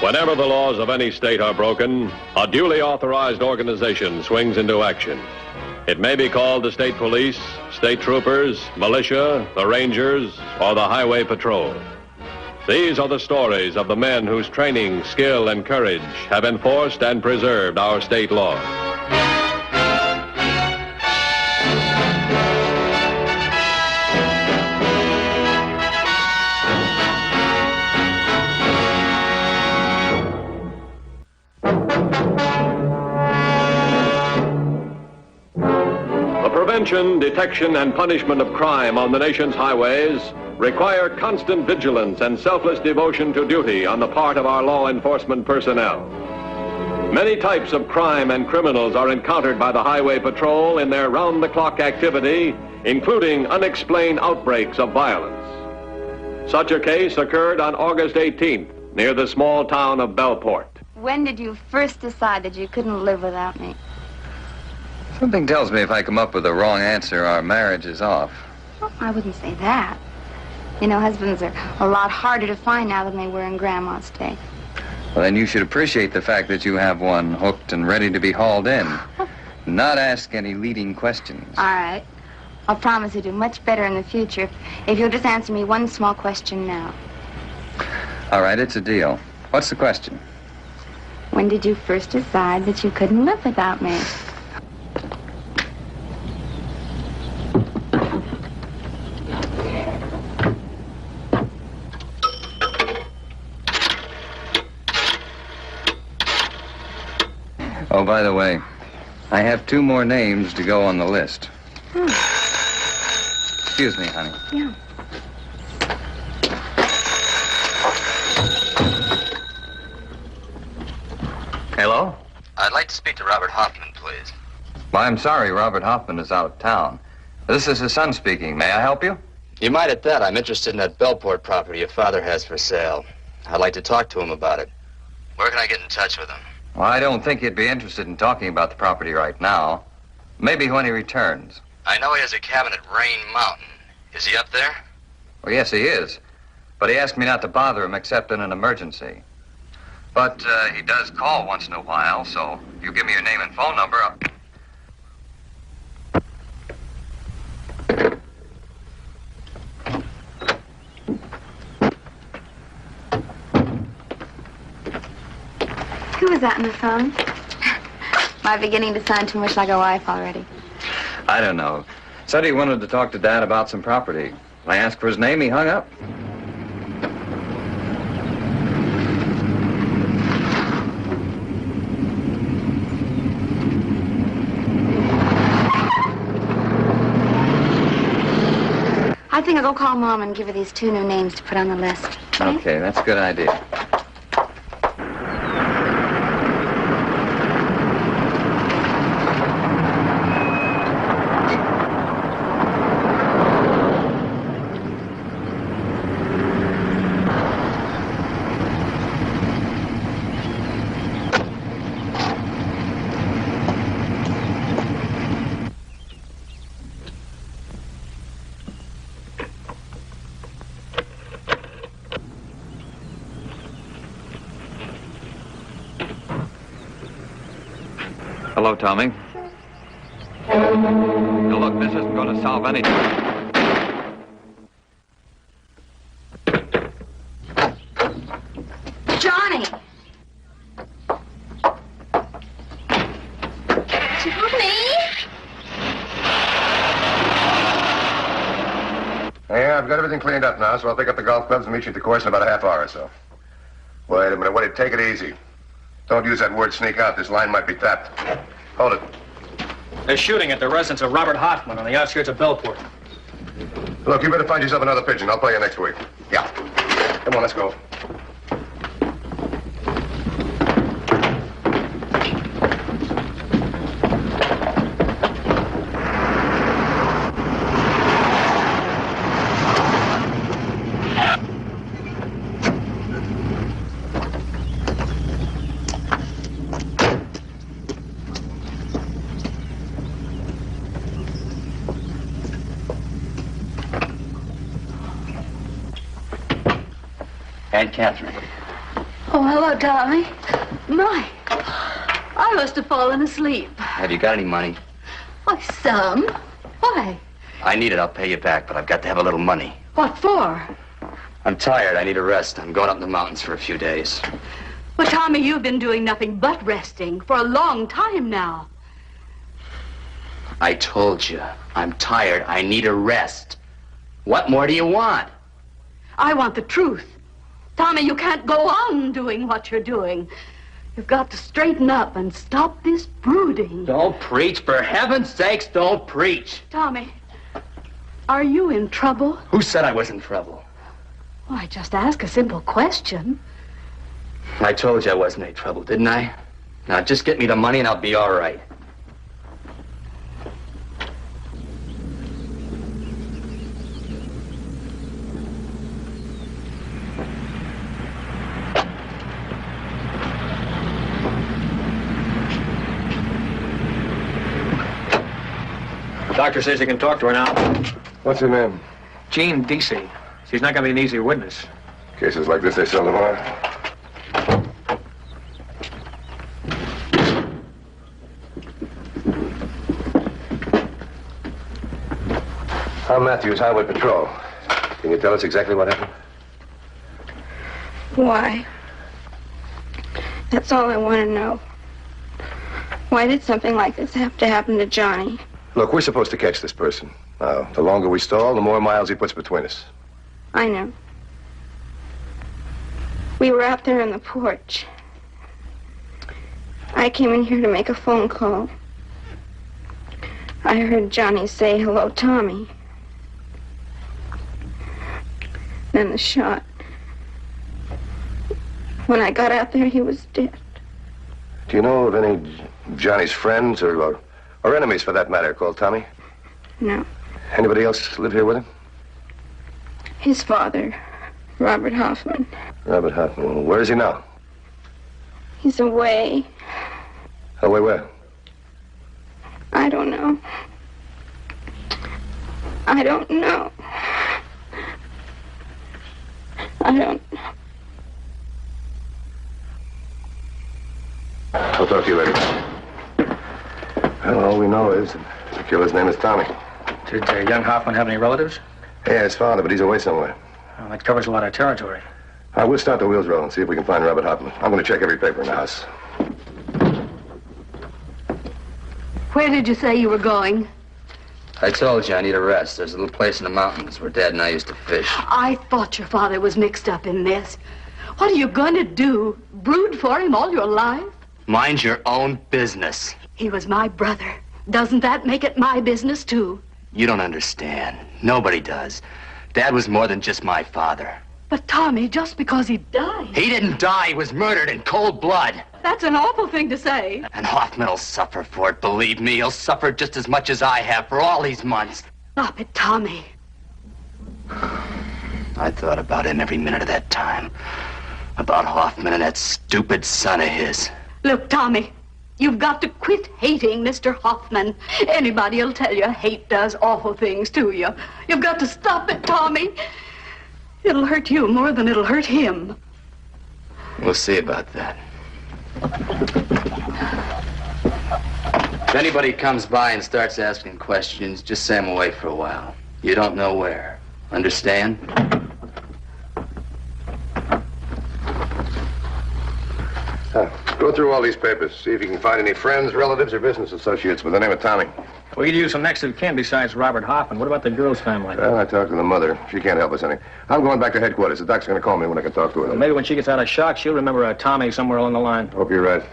Whenever the laws of any state are broken, a duly authorized organization swings into action. It may be called the state police, state troopers, militia, the rangers, or the highway patrol. These are the stories of the men whose training, skill, and courage have enforced and preserved our state law. Prevention, detection, and punishment of crime on the nation's highways require constant vigilance and selfless devotion to duty on the part of our law enforcement personnel. Many types of crime and criminals are encountered by the Highway Patrol in their round-the-clock activity, including unexplained outbreaks of violence. Such a case occurred on August 18th near the small town of Bellport. When did you first decide that you couldn't live without me? Something tells me if I come up with the wrong answer, our marriage is off. Well, I wouldn't say that. You know, husbands are a lot harder to find now than they were in Grandma's day. Well, then you should appreciate the fact that you have one hooked and ready to be hauled in. Not ask any leading questions. All right. I'll promise to do much better in the future if you'll just answer me one small question now. All right, it's a deal. What's the question? When did you first decide that you couldn't live without me? Oh, by the way, I have 2 more names to go on the list. Excuse me, honey. Yeah. Hello? I'd like to speak to Robert Hoffman, please. Well, I'm sorry, Robert Hoffman is out of town. This is his son speaking. May I help you? You might at that. I'm interested in that Bellport property your father has for sale. I'd like to talk to him about it. Where can I get in touch with him? Well, I don't think he'd be interested in talking about the property right now. Maybe when he returns. I know he has a cabin at Rain Mountain. Is he up there? Well, yes, he is. But he asked me not to bother him except in an emergency. But he does call once in a while, so if you give me your name and phone number, I'll... Who was that on the phone? Am I beginning to sound too much like a wife already? I don't know. Said he wanted to talk to Dad about some property. When I asked for his name, he hung up. I think I'll go call Mom and give her these 2 new names to put on the list. Okay, that's a good idea. Hello, Tommy. Now, look, this isn't going to solve anything. Johnny! Johnny! Yeah, I've got everything cleaned up now, so I'll pick up the golf clubs and meet you at the course in about a half hour or so. Wait a minute, wait, take it easy. Don't use that word sneak out. This line might be tapped. Hold it. They're shooting at the residence of Robert Hoffman on the outskirts of Bellport. Look, you better find yourself another pigeon. I'll play you next week. Yeah. Come on, let's go. Aunt Catherine. Oh, hello, Tommy. My, I must have fallen asleep. Have you got any money? Why, some. Why? I need it. I'll pay you back, but I've got to have a little money. What for? I'm tired. I need a rest. I'm going up in the mountains for a few days. Well, Tommy, you've been doing nothing but resting for a long time now. I told you. I'm tired. I need a rest. What more do you want? I want the truth. Tommy, you can't go on doing what you're doing. You've got to straighten up and stop this brooding. Don't preach. For heaven's sakes, don't preach. Tommy, are you in trouble? Who said I was in trouble? Well, I just asked a simple question. I told you I wasn't in any trouble, didn't I? Now, just get me the money and I'll be all right. Doctor says he can talk to her now. What's her name? Jean Deasy. She's not going to be an easy witness. Cases like this, they seldom are. I'm Matthews, Highway Patrol. Can you tell us exactly what happened? Why? That's all I want to know. Why did something like this have to happen to Johnny? Look, we're supposed to catch this person. Now, the longer we stall, the more miles he puts between us. I know. We were out there on the porch. I came in here to make a phone call. I heard Johnny say, "Hello, Tommy." Then the shot. When I got out there, he was dead. Do you know of any of Johnny's friends or enemies, for that matter, called Tommy? No. Anybody else live here with him? His father, Robert Hoffman. Robert Hoffman. Where is he now? He's away. Away where? I don't know. I don't know. I don't know. I'll talk to you later. Well, all we know is that the killer's name is Tommy. Did young Hoffman have any relatives? Yeah, his father, but he's away somewhere. Well, that covers a lot of territory. We'll start the wheels rolling and see if we can find Robert Hoffman. I'm going to check every paper in the house. Where did you say you were going? I told you I need a rest. There's a little place in the mountains where Dad and I used to fish. I thought your father was mixed up in this. What are you going to do? Brood for him all your life? Mind your own business. He was my brother. Doesn't that make it my business, too? You don't understand. Nobody does. Dad was more than just my father. But, Tommy, just because he died... He didn't die. He was murdered in cold blood. That's an awful thing to say. And Hoffman will suffer for it. Believe me, he'll suffer just as much as I have for all these months. Stop it, Tommy. I thought about him every minute of that time. About Hoffman and that stupid son of his. Look, Tommy, you've got to quit hating Mr. Hoffman. Anybody'll tell you hate does awful things to you. You've got to stop it, Tommy. It'll hurt you more than it'll hurt him. We'll see about that. If anybody comes by and starts asking questions, just say I'm away for a while. You don't know where. Understand? Go through all these papers. See if you can find any friends, relatives, or business associates with the name of Tommy. We could use some next of kin besides Robert Hoffman. What about the girl's family? Well, I talked to the mother. She can't help us any. I'm going back to headquarters. The doc's going to call me when I can talk to her. Well, maybe when she gets out of shock, she'll remember a Tommy somewhere along the line. Hope you're right.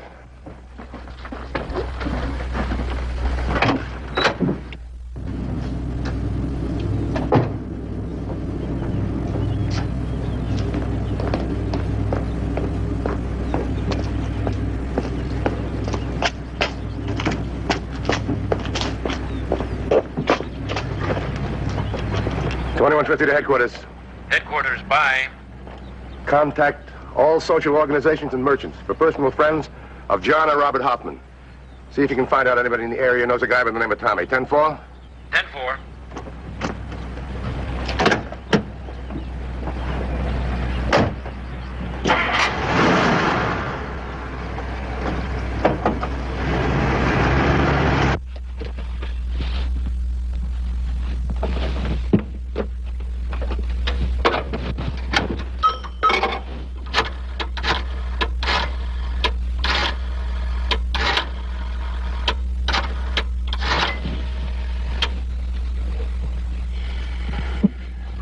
To headquarters. Headquarters, bye. Contact all social organizations and merchants for personal friends of John or Robert Hoffman. See if you can find out anybody in the area who knows a guy by the name of Tommy. 10-4? 10-4.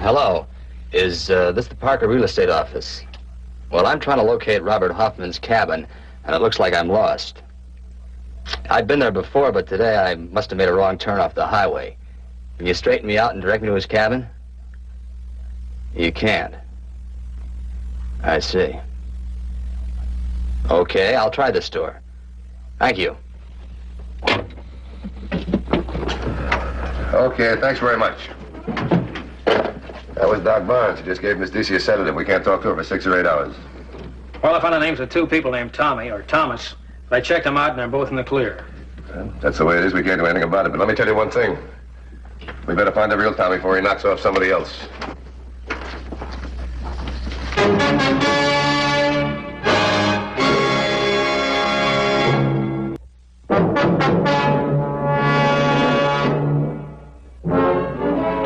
Hello. Is this the Parker Real Estate Office? Well, I'm trying to locate Robert Hoffman's cabin, and it looks like I'm lost. I've been there before, but today I must have made a wrong turn off the highway. Can you straighten me out and direct me to his cabin? You can't. I see. Okay, I'll try the store. Thank you. Okay, thanks very much. That was Doc Barnes. He just gave Miss Deasy a sedative. We can't talk to her for 6 or 8 hours. Well, I found the names of 2 people named Tommy or Thomas. But I checked them out, and they're both in the clear. Well, that's the way it is. We can't do anything about it. But let me tell you one thing. We better find the real Tommy before he knocks off somebody else.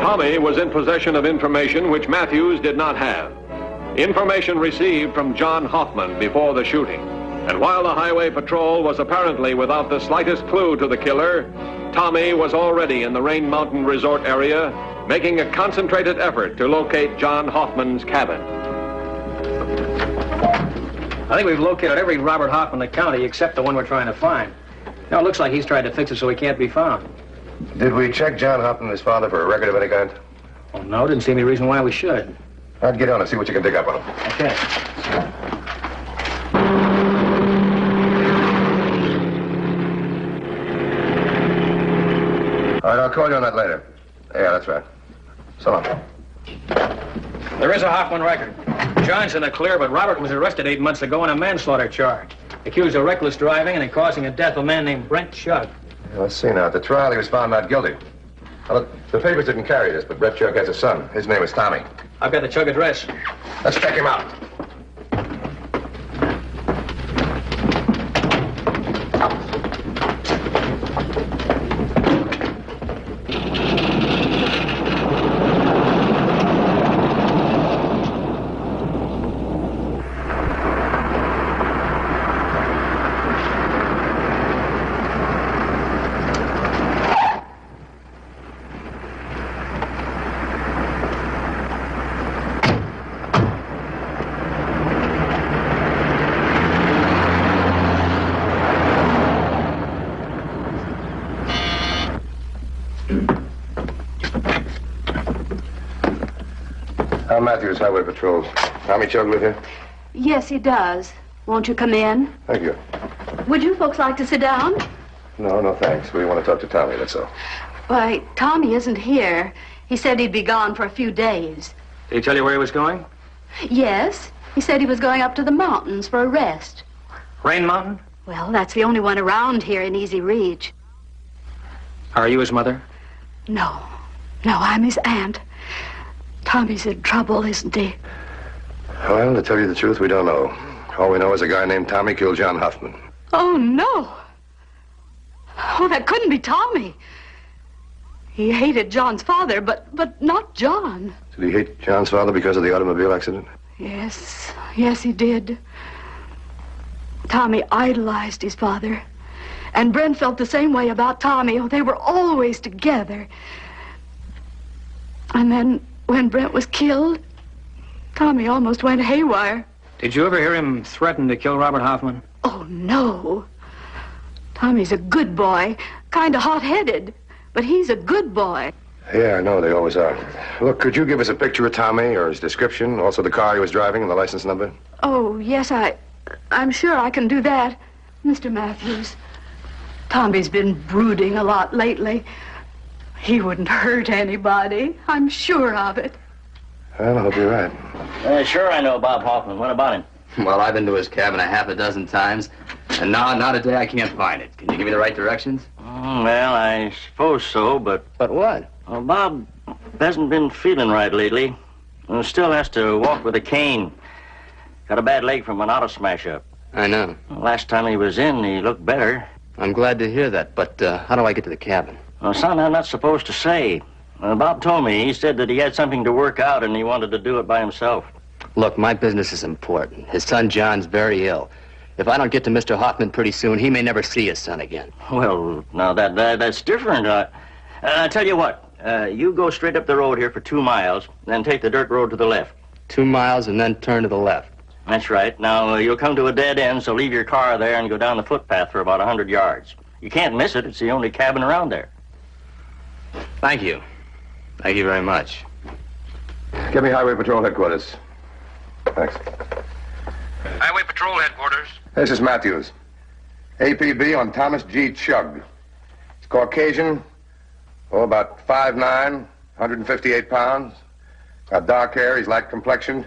Tommy was in possession of information which Matthews did not have. Information received from John Hoffman before the shooting. And while the highway patrol was apparently without the slightest clue to the killer, Tommy was already in the Rain Mountain Resort area, making a concentrated effort to locate John Hoffman's cabin. I think we've located every Robert Hoffman in the county except the one we're trying to find. Now, it looks like he's tried to fix it so he can't be found. Did we check John Hoffman and his father for a record of any kind? Oh, no, didn't see any reason why we should. I'd get on and see what you can dig up on him. Okay. All right, I'll call you on that later. Yeah, that's right. So long. There is a Hoffman record. John's in the clear, but Robert was arrested 8 months ago on a manslaughter charge, accused of reckless driving and in causing the death of a man named Brent Shug. Yeah, let's see now. At the trial, he was found not guilty. Well, the papers didn't carry this, but Brett Chuck has a son. His name is Tommy. I've got the Chug address. Let's check him out. Matthews, Highway Patrol. Tommy Chug live here? Yes, he does. Won't you come in? Thank you. Would you folks like to sit down? No, thanks. We want to talk to Tommy, that's all. Why, Tommy isn't here. He said he'd be gone for a few days. Did he tell you where he was going? Yes, he said he was going up to the mountains for a rest. Rain Mountain? Well, that's the only one around here in easy reach. Are you his mother? No, I'm his aunt. Tommy's in trouble, isn't he? Well, to tell you the truth, we don't know. All we know is a guy named Tommy killed John Hoffman. Oh, no. Oh, that couldn't be Tommy. He hated John's father, but not John. Did he hate John's father because of the automobile accident? Yes, he did. Tommy idolized his father. And Brent felt the same way about Tommy. Oh, they were always together. And then, when Brent was killed, Tommy almost went haywire. Did you ever hear him threaten to kill Robert Hoffman? Oh, no. Tommy's a good boy, kind of hot-headed, but he's a good boy. Yeah, I know, they always are. Look, could you give us a picture of Tommy, or his description, also the car he was driving and the license number? Oh, yes, I'm sure I can do that. Mr. Matthews, Tommy's been brooding a lot lately. He wouldn't hurt anybody. I'm sure of it. Well, I hope you're right. Sure I know Bob Hoffman. What about him? Well, I've been to his cabin a half a dozen times, and now, not a day I can't find it. Can you give me the right directions? Well, I suppose so, but... But what? Well, Bob hasn't been feeling right lately. Still has to walk with a cane. Got a bad leg from an auto smash-up. I know. Last time he was in, he looked better. I'm glad to hear that, but how do I get to the cabin? Well, son, I'm not supposed to say. Bob told me. He said that he had something to work out and he wanted to do it by himself. Look, my business is important. His son John's very ill. If I don't get to Mr. Hoffman pretty soon, he may never see his son again. Well, now that's different. I tell you what. You go straight up the road here for 2 miles, then take the dirt road to the left. 2 miles and then turn to the left. That's right. Now, you'll come to a dead end, so leave your car there and go down the footpath for about 100 yards. You can't miss it. It's the only cabin around there. Thank you. Thank you very much. Give me Highway Patrol headquarters. Thanks. Highway Patrol Headquarters. This is Matthews. APB on Thomas G. Chugg. He's Caucasian, about 5'9", 158 pounds. Got dark hair, he's light complexioned.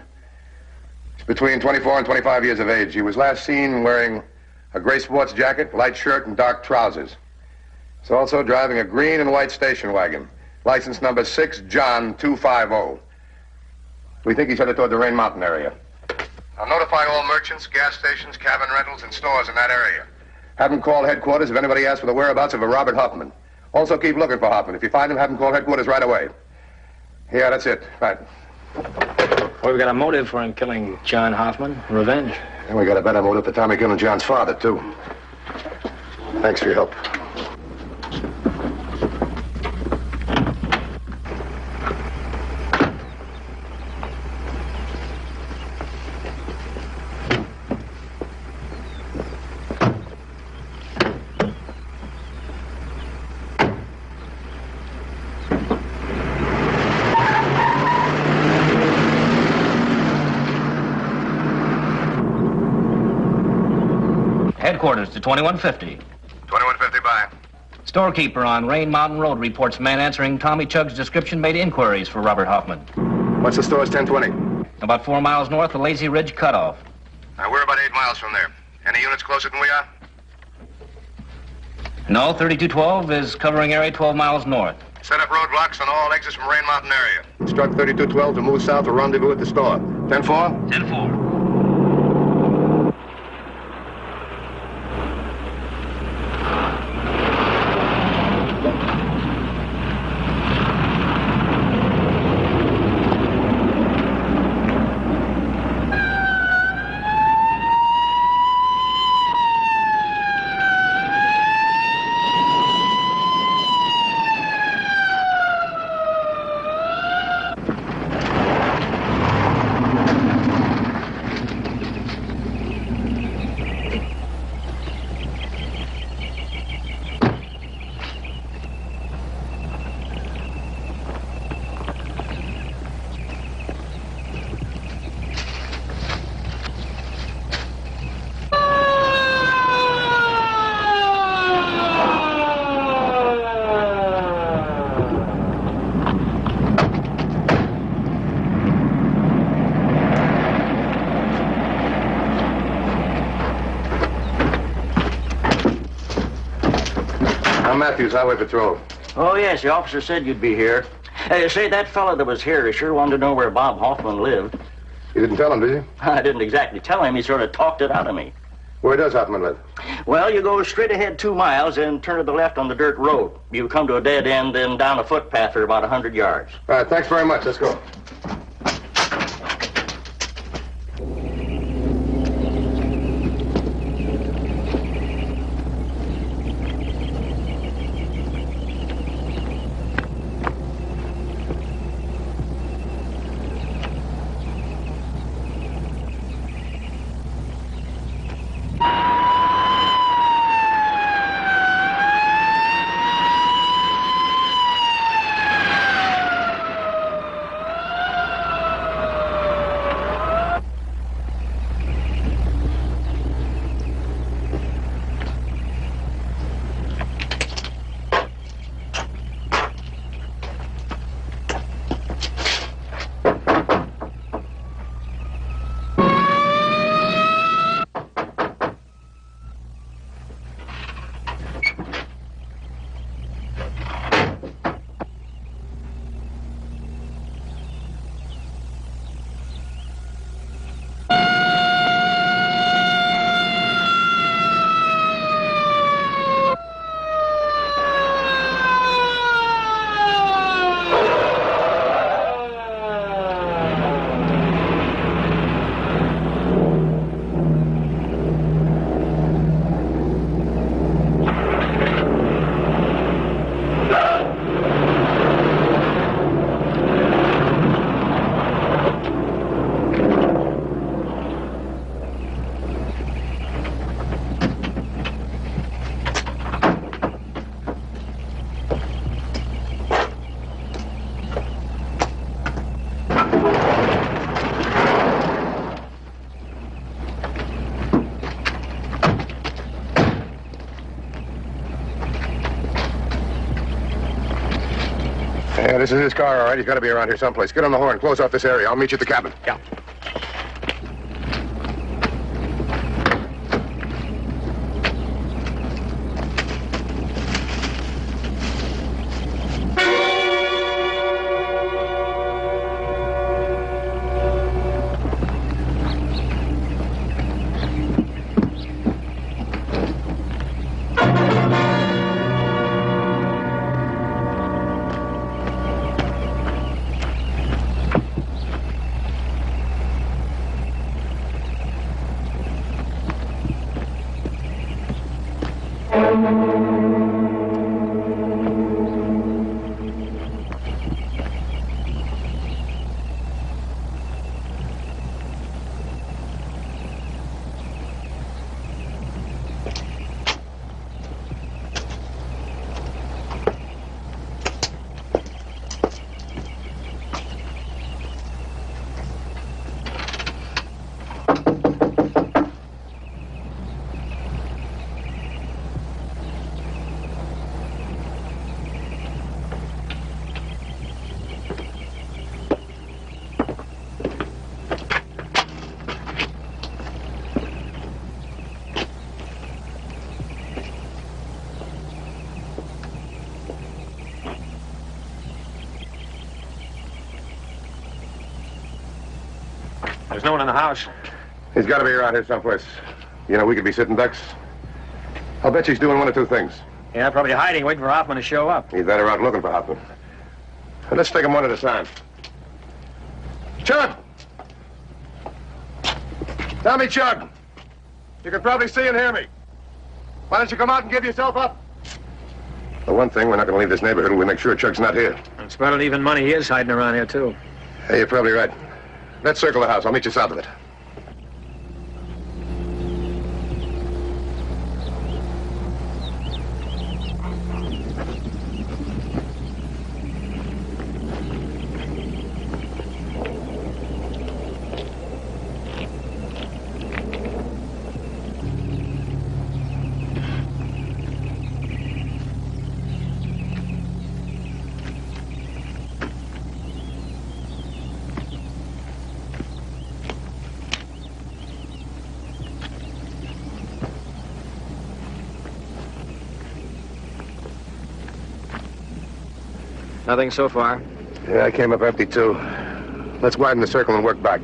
He's between 24 and 25 years of age. He was last seen wearing a gray sports jacket, light shirt, and dark trousers. He's also driving a green and white station wagon. License number 6 John 250. We think he's headed toward the Rain Mountain area. I'll notify all merchants, gas stations, cabin rentals, and stores in that area. Have them call headquarters if anybody asks for the whereabouts of a Robert Hoffman. Also keep looking for Hoffman. If you find him, have him call headquarters right away. Yeah, that's it. Right. Well, we got a motive for him killing John Hoffman. Revenge. And we got a better motive for Tommy killing John's father, too. Thanks for your help. Headquarters to 2150. 2150 by. Storekeeper on Rain Mountain Road reports man answering Tommy Chugg's description made inquiries for Robert Hoffman. What's the store's 1020? About 4 miles north of Lazy Ridge Cutoff. We're about 8 miles from there. Any units closer than we are? No, 3212 is covering area 12 miles north. Set up roadblocks on all exits from Rain Mountain area. Instruct 3212 to move south to rendezvous at the store. 10-4? 10-4. Matthews, Highway Patrol. Oh, yes, the officer said you'd be here. Say, that fella that was here, he sure wanted to know where Bob Hoffman lived. You didn't tell him, did you? I didn't exactly tell him. He sort of talked it out of me. Where does Hoffman live? Well, you go straight ahead 2 miles and turn to the left on the dirt road. You come to a dead end, then down a footpath for about 100 yards. All right, thanks very much. Let's go. This is his car, all right. He's got to be around here someplace. Get on the horn. Close off this area. I'll meet you at the cabin. Yeah. There's no one in the house. He's got to be around here someplace. You know, we could be sitting ducks. I'll bet you he's doing one of two things. Yeah, probably hiding, waiting for Hoffman to show up. He's either out looking for Hoffman. Now, let's take them one at a time. Chug! Tommy Chug! You can probably see and hear me. Why don't you come out and give yourself up? The one thing, we're not going to leave this neighborhood till we make sure Chug's not here. It's about even money he is hiding around here, too. Hey, you're probably right. Let's circle the house. I'll meet you south of it. Nothing so far. Yeah, I came up empty, too. Let's widen the circle and work back.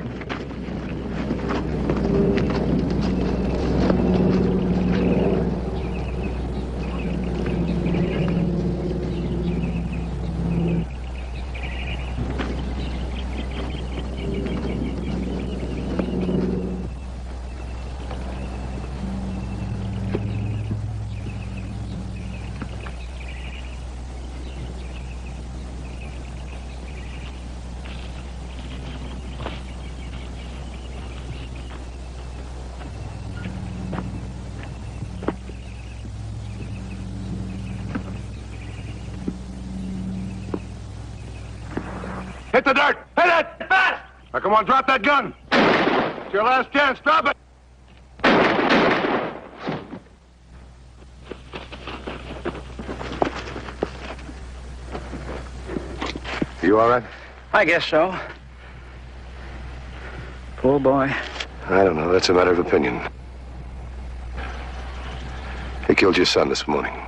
Hit the dirt! Hit it! Fast! Now, come on, drop that gun. It's your last chance. Drop it! You all right? I guess so. Poor boy. I don't know. That's a matter of opinion. He killed your son this morning.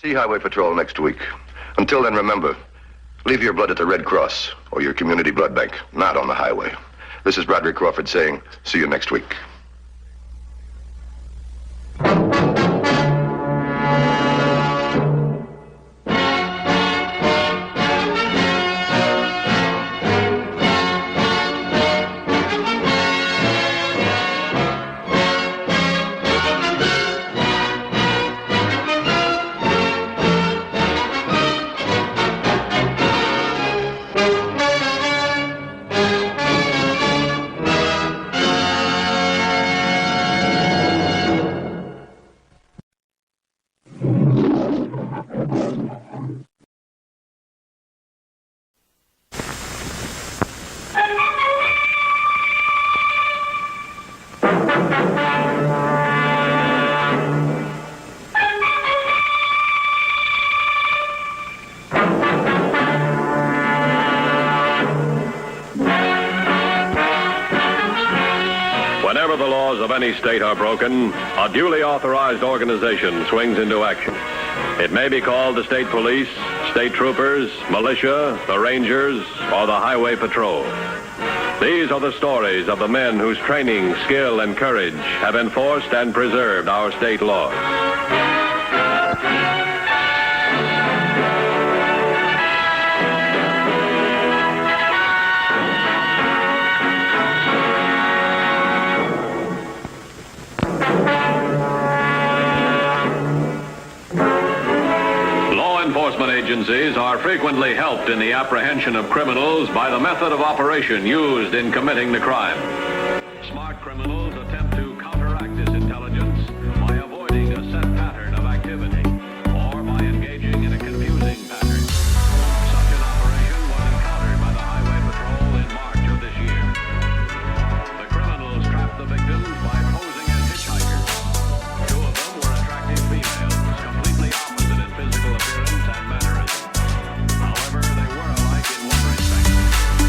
See Highway Patrol next week. Until then, remember, leave your blood at the Red Cross or your community blood bank, not on the highway. This is Broderick Crawford saying, see you next week. state are broken, a duly authorized organization swings into action. It may be called the state police, state troopers, militia, the rangers, or the highway patrol. These are the stories of the men whose training, skill, and courage have enforced and preserved our state laws. Enforcement agencies are frequently helped in the apprehension of criminals by the method of operation used in committing the crime. Smart criminals attempt to counteract this intelligence by avoiding a set pattern of activity or by engaging in a confusing pattern. Such an operation was encountered by the Highway Patrol in March of this year. The criminals trapped the victims by posing as hitchhikers. Two of them were attractive females, completely opposite in physical appearance and mannerism. However, they were alike in one respect.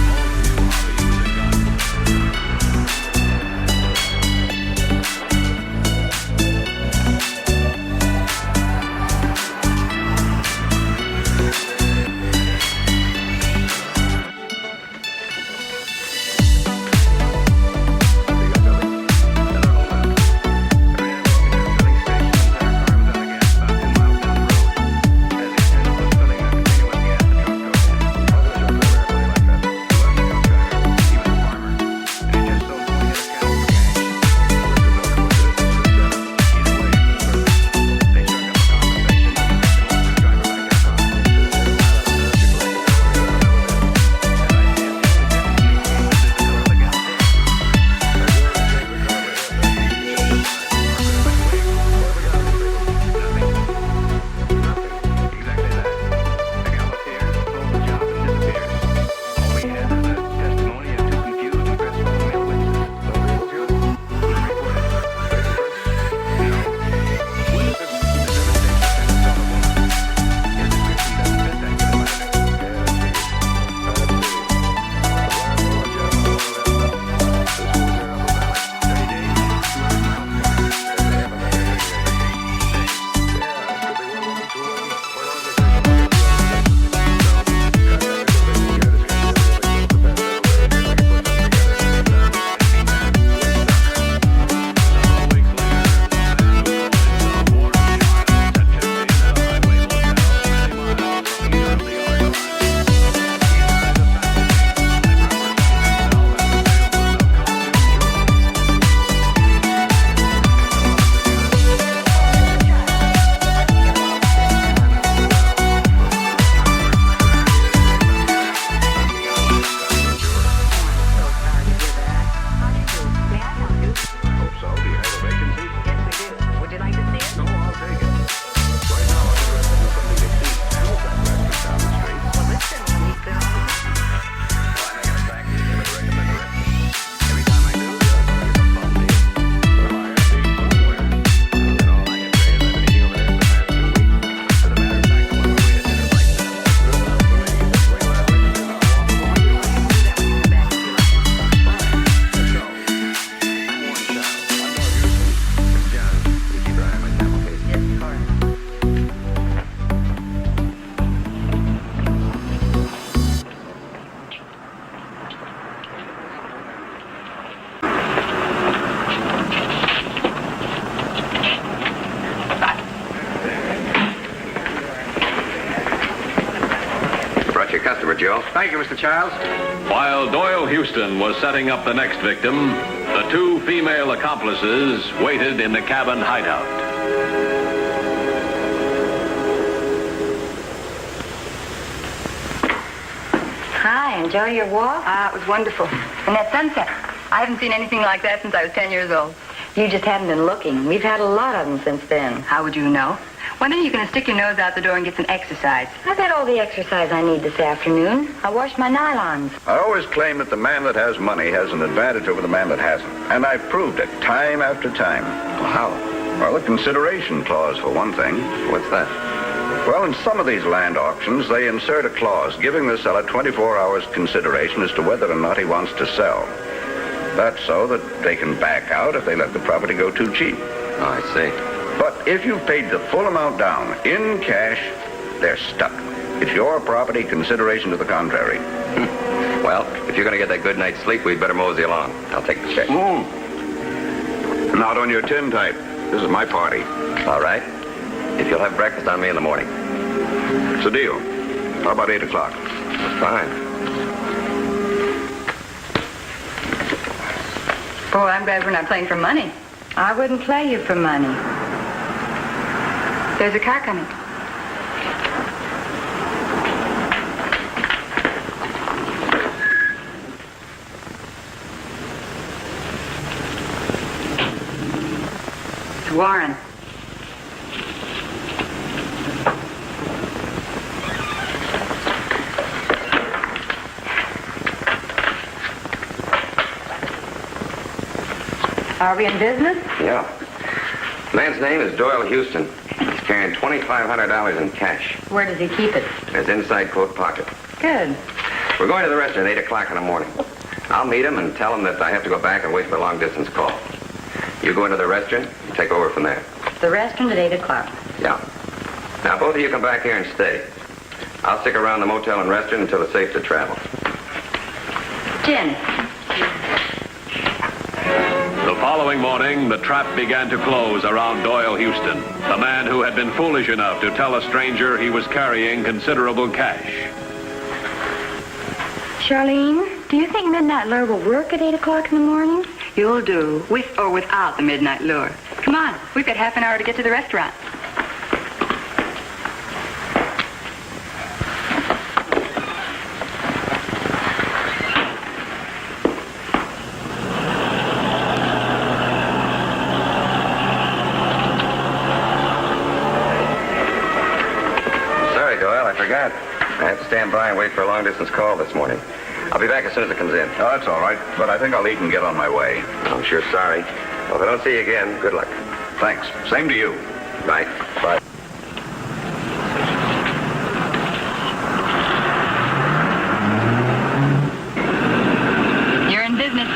Both knew how to use a gun. Joe. Thank you, Mr. Childs. While Doyle Houston was setting up the next victim, the two female accomplices waited in the cabin hideout. Hi, enjoy your walk? It was wonderful. And that sunset. I haven't seen anything like that since I was 10 years old. You just haven't been looking. We've had a lot of them since then. How would you know? When are you going to stick your nose out the door and get some exercise? I've had all the exercise I need this afternoon. I washed my nylons. I always claim that the man that has money has an advantage over the man that hasn't. And I've proved it time after time. Well, how? Well, the consideration clause, for one thing. What's that? Well, in some of these land auctions, they insert a clause giving the seller 24 hours consideration as to whether or not he wants to sell. That's so that they can back out if they let the property go too cheap. Oh, I see. But if you've paid the full amount down in cash, they're stuck. It's your property, consideration to the contrary. Well, if you're going to get that good night's sleep, we'd better mosey along. I'll take the check. Not on your tin type. This is my party. All right. If you'll have breakfast on me in the morning. It's a deal. How about 8 o'clock? Fine. Boy, I'm glad we're not playing for money. I wouldn't play you for money. There's a car coming. It's Warren. Are we in business? Yeah. Man's name is Doyle Houston. He's carrying $2,500 in cash. Where does he keep it? In his inside coat pocket. Good. We're going to the restaurant at 8 o'clock in the morning. I'll meet him and tell him that I have to go back and wait for a long-distance call. You go into the restaurant, you take over from there. The restaurant at 8 o'clock. Yeah. Now, both of you come back here and stay. I'll stick around the motel and restaurant until it's safe to travel. Gin. The following morning, the trap began to close around Doyle Houston, the man who had been foolish enough to tell a stranger he was carrying considerable cash. Charlene, do you think Midnight Lure will work at 8 o'clock in the morning? You'll do, with or without the midnight lure. Come on, we've got half an hour to get to the restaurant. Sorry, Doyle, I forgot. I have to stand by and wait for a long-distance call this morning. I'll be back as soon as it comes in. Oh, that's all right. But I think I'll eat and get on my way. I'm sure sorry. Well, if I don't see you again, good luck. Thanks. Same to you. Right. Bye. You're in business.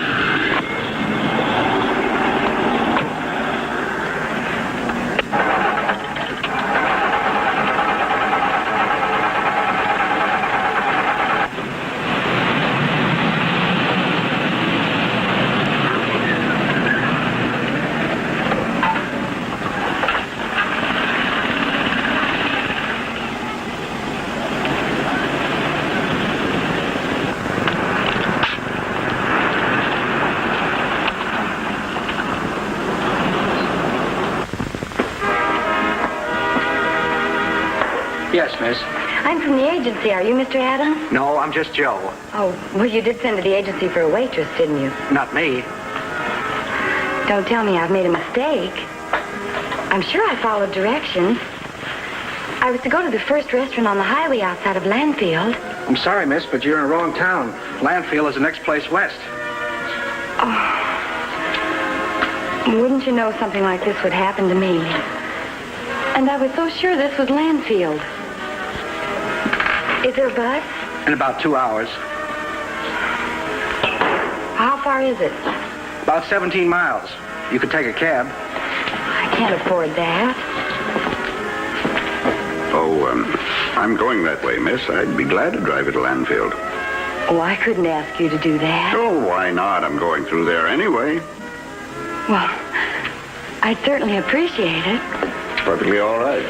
Yes, miss. I'm from the agency. Are you Mr. Adams? No, I'm just Joe. Oh, well, you did send to the agency for a waitress, didn't you? Not me. Don't tell me I've made a mistake. I'm sure I followed directions. I was to go to the first restaurant on the highway outside of Landfield. I'm sorry, miss, but you're in the wrong town. Landfill is the next place west. Oh. Wouldn't you know something like this would happen to me? And I was so sure this was Landfield. Is there a bus? In about 2 hours. How far is it? About 17 miles. You could take a cab. I can't afford that. Oh, I'm going that way, miss. I'd be glad to drive you to Landfield. Oh, I couldn't ask you to do that. Oh, why not? I'm going through there anyway. Well, I'd certainly appreciate it. Perfectly all right.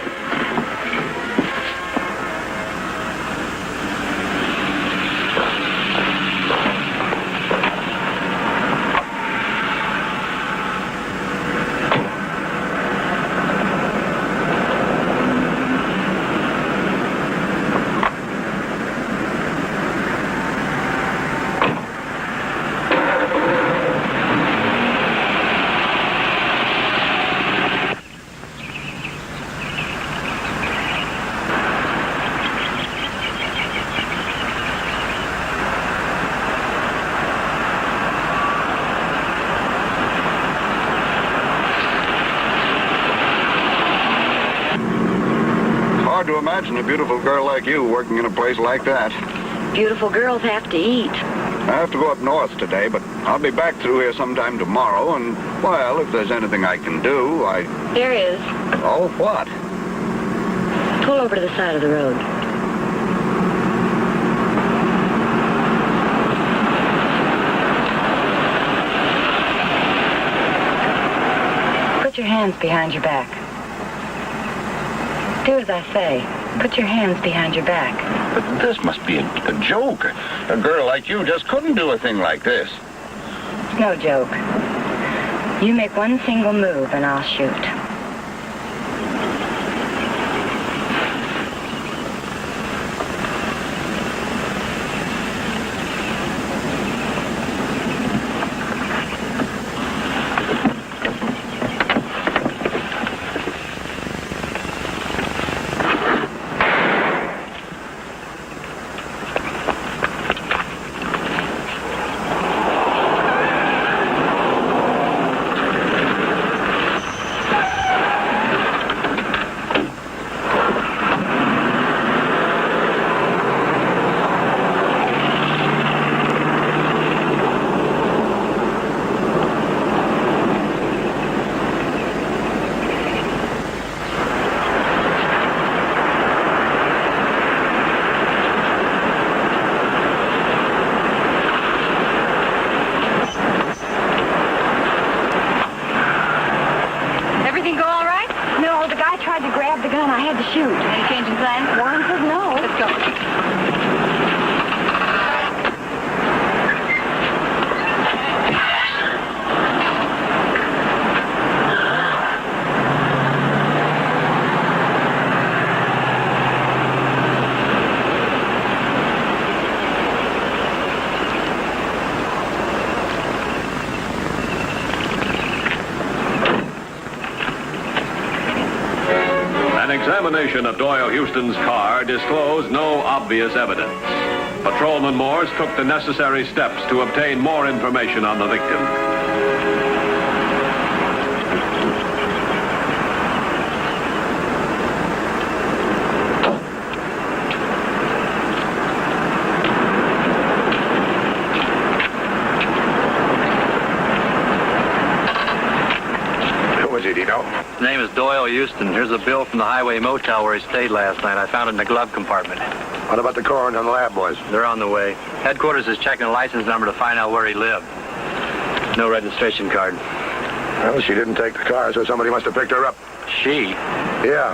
Hard to imagine a beautiful girl like you working in a place like that. Beautiful girls have to eat. I have to go up north today, but I'll be back through here sometime tomorrow, and, well, if there's anything I can do, Here is. Oh, what? Pull over to the side of the road. Put your hands behind your back. Do as I say. Put your hands behind your back. But this must be a joke. A girl like you just couldn't do a thing like this. It's no joke. You make one single move and I'll shoot. Any change in plans? Warren says no. Let's go. An examination of Doyle Houston's car disclosed no obvious evidence. Patrolman Morse took the necessary steps to obtain more information on the victim. His name is Doyle Houston. Here's a bill from the Highway Motel where he stayed last night. I found it in the glove compartment. What about the coroner and the lab boys? They're on the way. Headquarters is checking the license number to find out where he lived. No registration card. Well, she didn't take the car, so somebody must have picked her up. She? Yeah.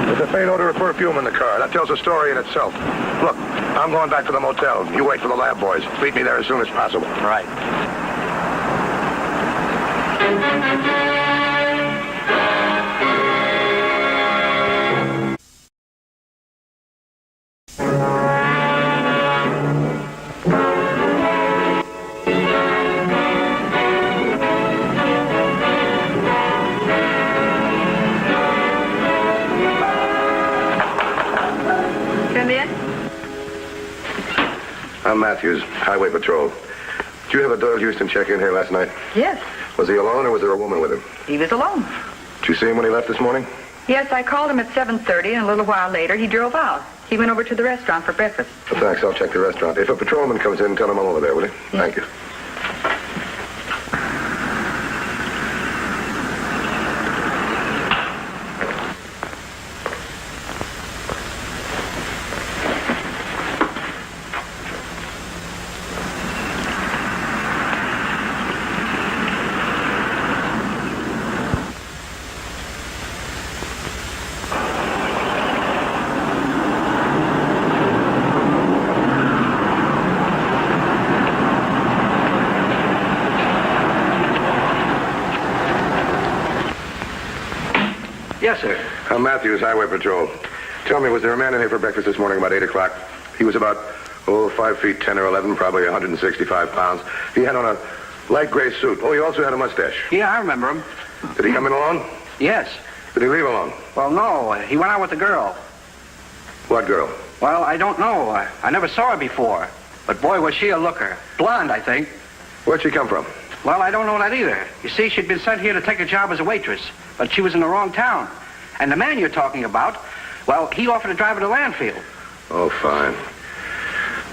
There's a faint odor of perfume in the car. That tells a story in itself. Look, I'm going back to the motel. You wait for the lab boys. Meet me there as soon as possible. Right. I'm Matthews, Highway Patrol. Did you have a Doyle Houston check in here last night? Yes, Was he alone or was there a woman with him? he was alone. Did you see him when he left this morning? Yes, I called him at 7:30, and a little while later, he drove out. He went over to the restaurant for breakfast. Well, thanks, I'll check the restaurant. If a patrolman comes in, tell him I'm over there, will you? Thank you. Yes, sir. I'm Matthews, Highway Patrol. Tell me, was there a man in here for breakfast this morning about 8 o'clock? He was about, 5 feet 10 or 11, probably 165 pounds. He had on a light gray suit. Oh, he also had a mustache. Yeah, I remember him. Did he come in alone? Yes. Did he leave alone? Well, no. He went out with a girl. What girl? Well, I don't know. I never saw her before. But boy, was she a looker. Blonde, I think. Where'd she come from? Well, I don't know that either. You see, she'd been sent here to take a job as a waitress, but she was in the wrong town. And the man you're talking about, well, he offered to drive her to Landfield. Oh, fine.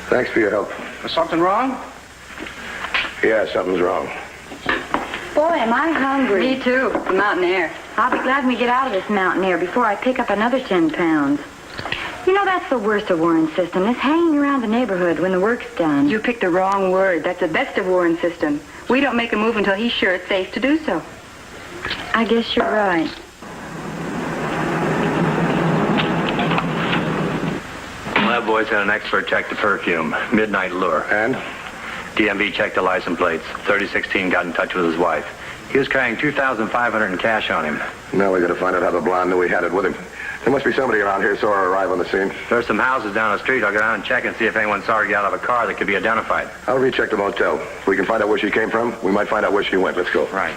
Thanks for your help. Was something wrong? Yeah, something's wrong. Boy, am I hungry. Me too. The mountain air. I'll be glad when we get out of this mountain air before I pick up another 10 pounds. You know, that's the worst of Warren's system, is hanging around the neighborhood when the work's done. You picked the wrong word. That's the best of Warren's system. We don't make a move until he's sure it's safe to do so. I guess you're right. My boys had an expert check the perfume. Midnight Lure. And? DMV checked the license plates. 3016 got in touch with his wife. He was carrying $2,500 in cash on him. Now we got to find out how the blonde knew he had it with him. There must be somebody around here saw her arrive on the scene. There's some houses down the street. I'll go down and check and see if anyone saw her get out of a car that could be identified. I'll recheck the motel. If we can find out where she came from, we might find out where she went. Let's go. Right.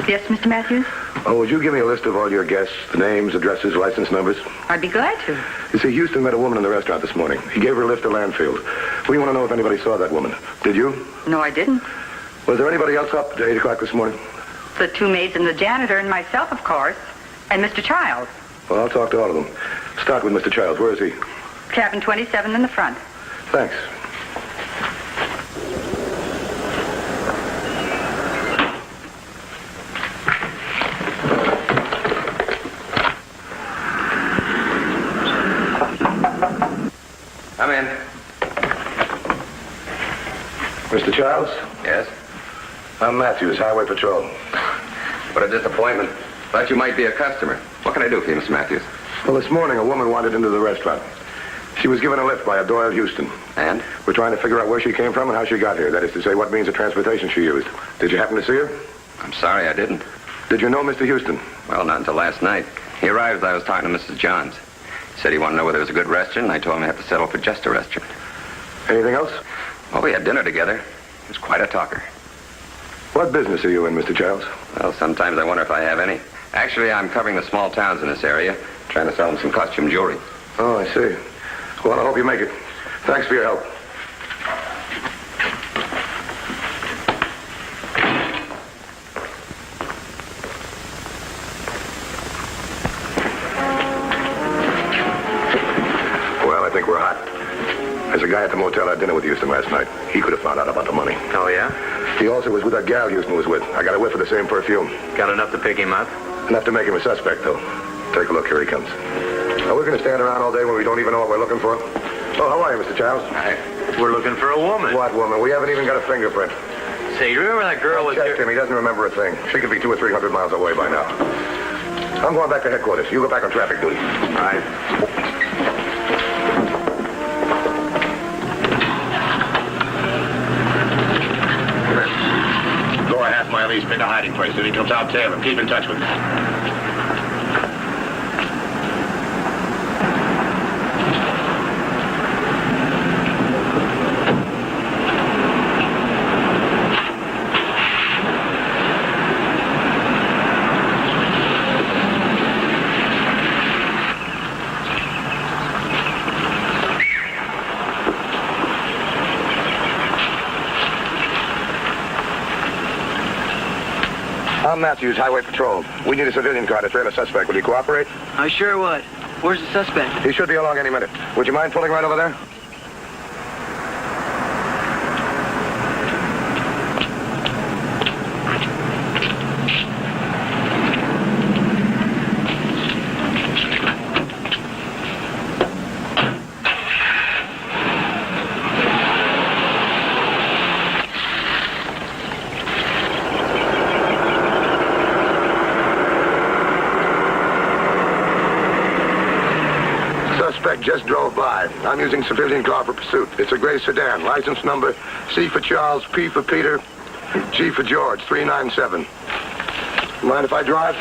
Yes, Mr. Matthews? Oh, would you give me a list of all your guests, the names, addresses, license numbers? I'd be glad to. You see, Houston met a woman in the restaurant this morning. He gave her a lift to Landfield. We want to know if anybody saw that woman. Did you? No, I didn't. Was there anybody else up at 8 o'clock this morning? The two maids and the janitor and myself, of course. And Mr. Childs. Well, I'll talk to all of them. Start with Mr. Childs. Where is he? Cabin 27 in the front. Thanks. Come in. Mr. Childs? Yes? I'm Matthews, Highway Patrol. What a disappointment. Thought you might be a customer. What can I do for you, Mr. Matthews? Well, this morning a woman wandered into the restaurant. She was given a lift by a Doyle Houston. And? We're trying to figure out where she came from and how she got here. That is to say, what means of transportation she used. Did you happen to see her? I'm sorry, I didn't. Did you know Mr. Houston? Well, not until last night. He arrived as I was talking to Mrs. Johns. He said he wanted to know whether it was a good restaurant, and I told him I had to settle for just a restaurant. Anything else? Well, we had dinner together. He was quite a talker. What business are you in, Mr. Childs? Well, sometimes I wonder if I have any. Actually, I'm covering the small towns in this area, trying to sell them some costume jewelry. Oh, I see. Well, I hope you make it. Thanks for your help. Well, I think we're hot. There's a guy at the motel I had dinner with Houston last night. He could have found out about the money. Oh, yeah? He also was with that gal Houston was with. I got a whiff of the same perfume. Got enough to pick him up? Enough to make him a suspect, though. Take a look. Here he comes. Are we going to stand around all day when we don't even know what we're looking for? Oh, how are you, Mr. Childs? Hi. We're looking for a woman. What woman? We haven't even got a fingerprint. Say, you remember that girl with Checked him. He doesn't remember a thing. She could be 200 or 300 miles away by now. I'm going back to headquarters. You go back on traffic duty. All right. Go a half mile east, pick a hiding place. If he comes out, tail him. Keep in touch with me. I'm Matthews, Highway Patrol. We need a civilian car to trail a suspect. Will you cooperate? I sure would. Where's the suspect? He should be along any minute. Would you mind pulling right over there? Just drove by. I'm using civilian car for pursuit. It's a gray sedan. License number C for Charles, P for Peter, G for George, 397. Mind if I drive?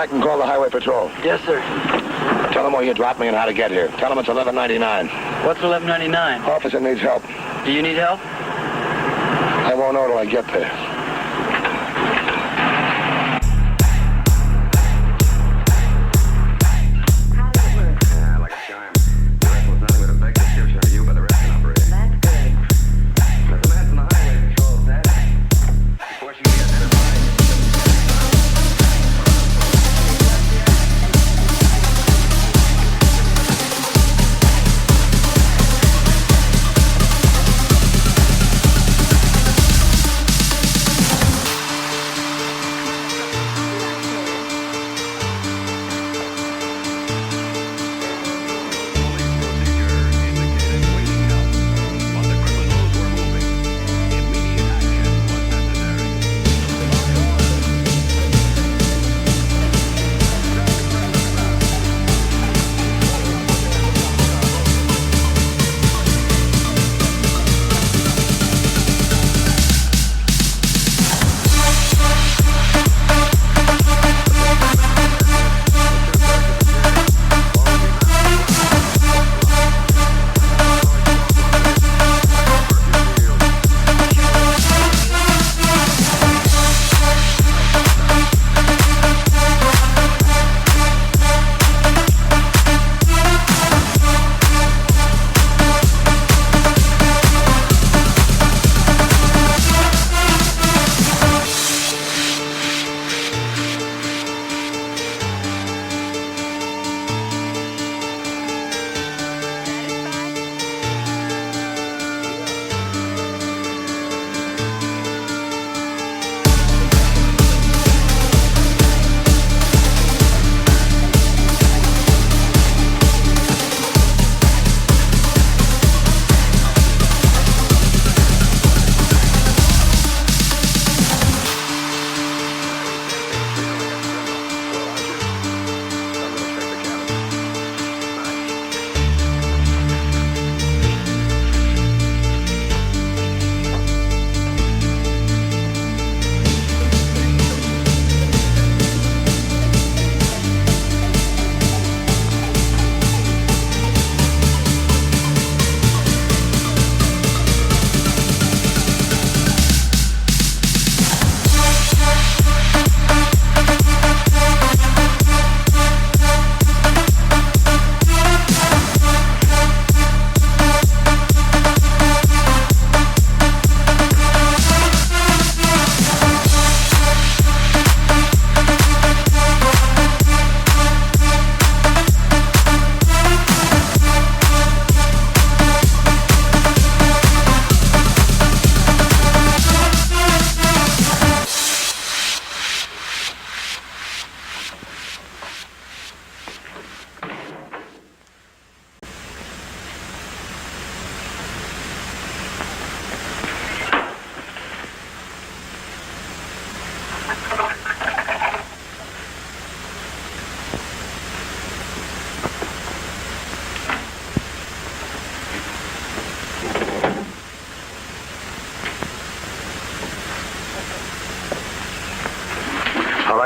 back and call the Highway Patrol. Yes, sir. Tell them where you dropped me and how to get here. Tell them it's 1199. What's 1199? Officer needs help. Do you need help? I won't know till I get there.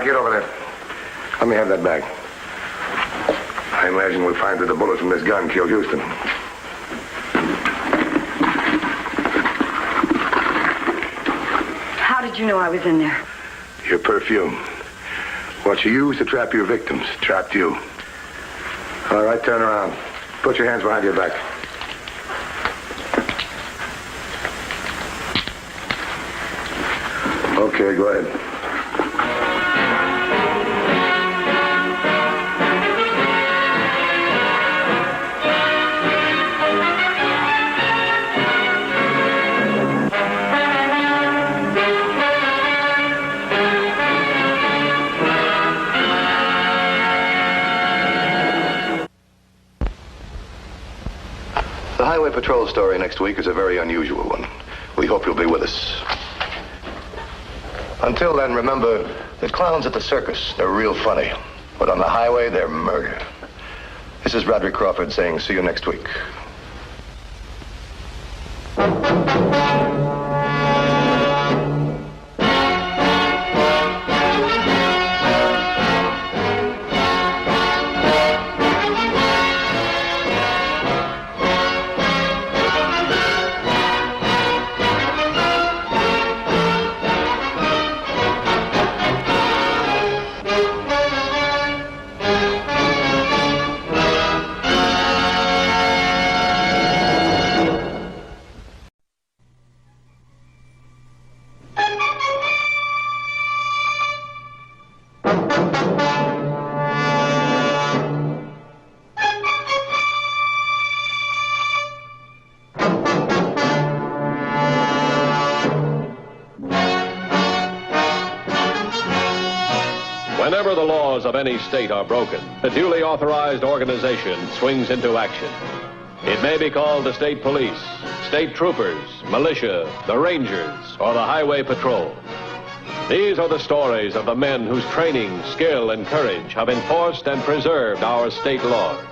Get over there. Let me have that bag. I imagine we'll find that the bullet from this gun killed Houston. How did you know I was in there? Your perfume. What you used to trap your victims trapped you. All right, turn around. Put your hands behind your back. Okay, go ahead. The Highway Patrol story next week is a very unusual one. We hope you'll be with us. Until then, remember that clowns at the circus, they're real funny. But on the highway, they're murder. This is Roderick Crawford saying see you next week. Whenever the laws of any state are broken, a duly authorized organization swings into action. It may be called the state police, state troopers, militia, the rangers, or the highway patrol. These are the stories of the men whose training, skill, and courage have enforced and preserved our state laws.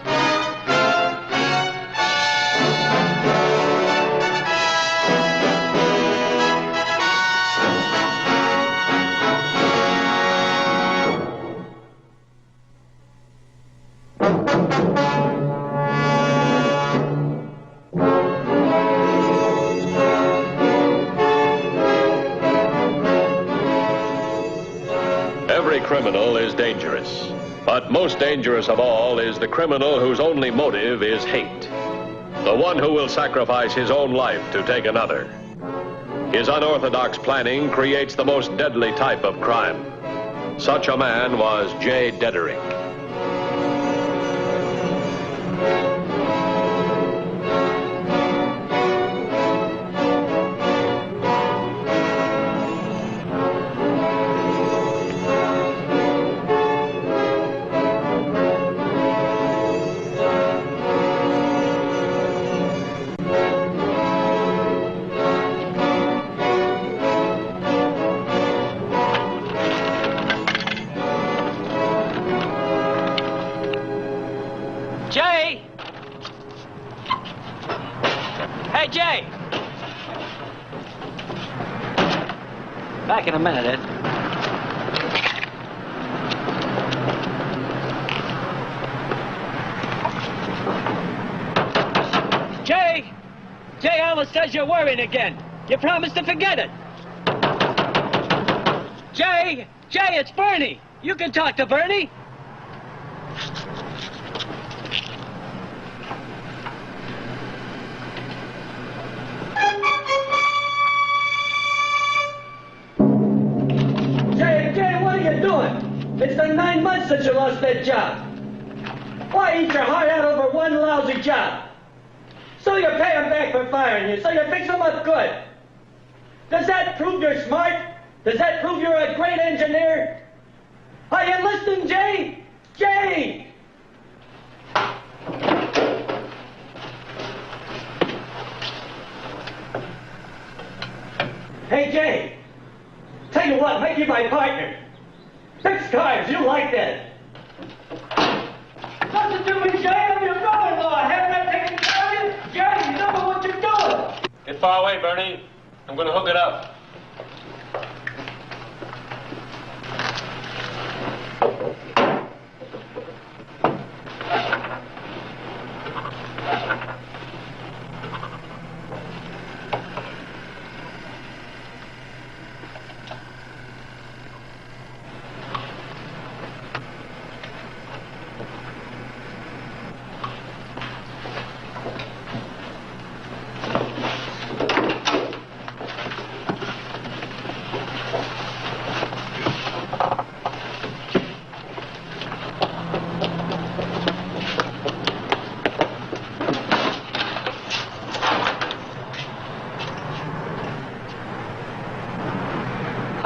Every criminal is dangerous, but most dangerous of all is the criminal whose only motive is hate. The one who will sacrifice his own life to take another. His unorthodox planning creates the most deadly type of crime. Such a man was J. Dederick. Jay! Hey, Jay! Back in a minute, Ed. Jay! Jay almost says you're worrying again. You promised to forget it. Jay! Jay, it's Bernie! You can talk to Bernie. Jay, what are you doing? It's been 9 months since you lost that job. Why eat your heart out over one lousy job? So you pay him back for firing you, so you fix him up good. Does that prove you're smart? Does that prove you're a great engineer? Are you listening, Jay? Jay! Hey, Jay. Tell you what, make you my partner. Fix cars, you like that. Nothing to me, Jay. I'm your brother-in-law. Haven't I taken care of you? Jay, you know what you're doing. Get far away, Bernie. I'm going to hook it up.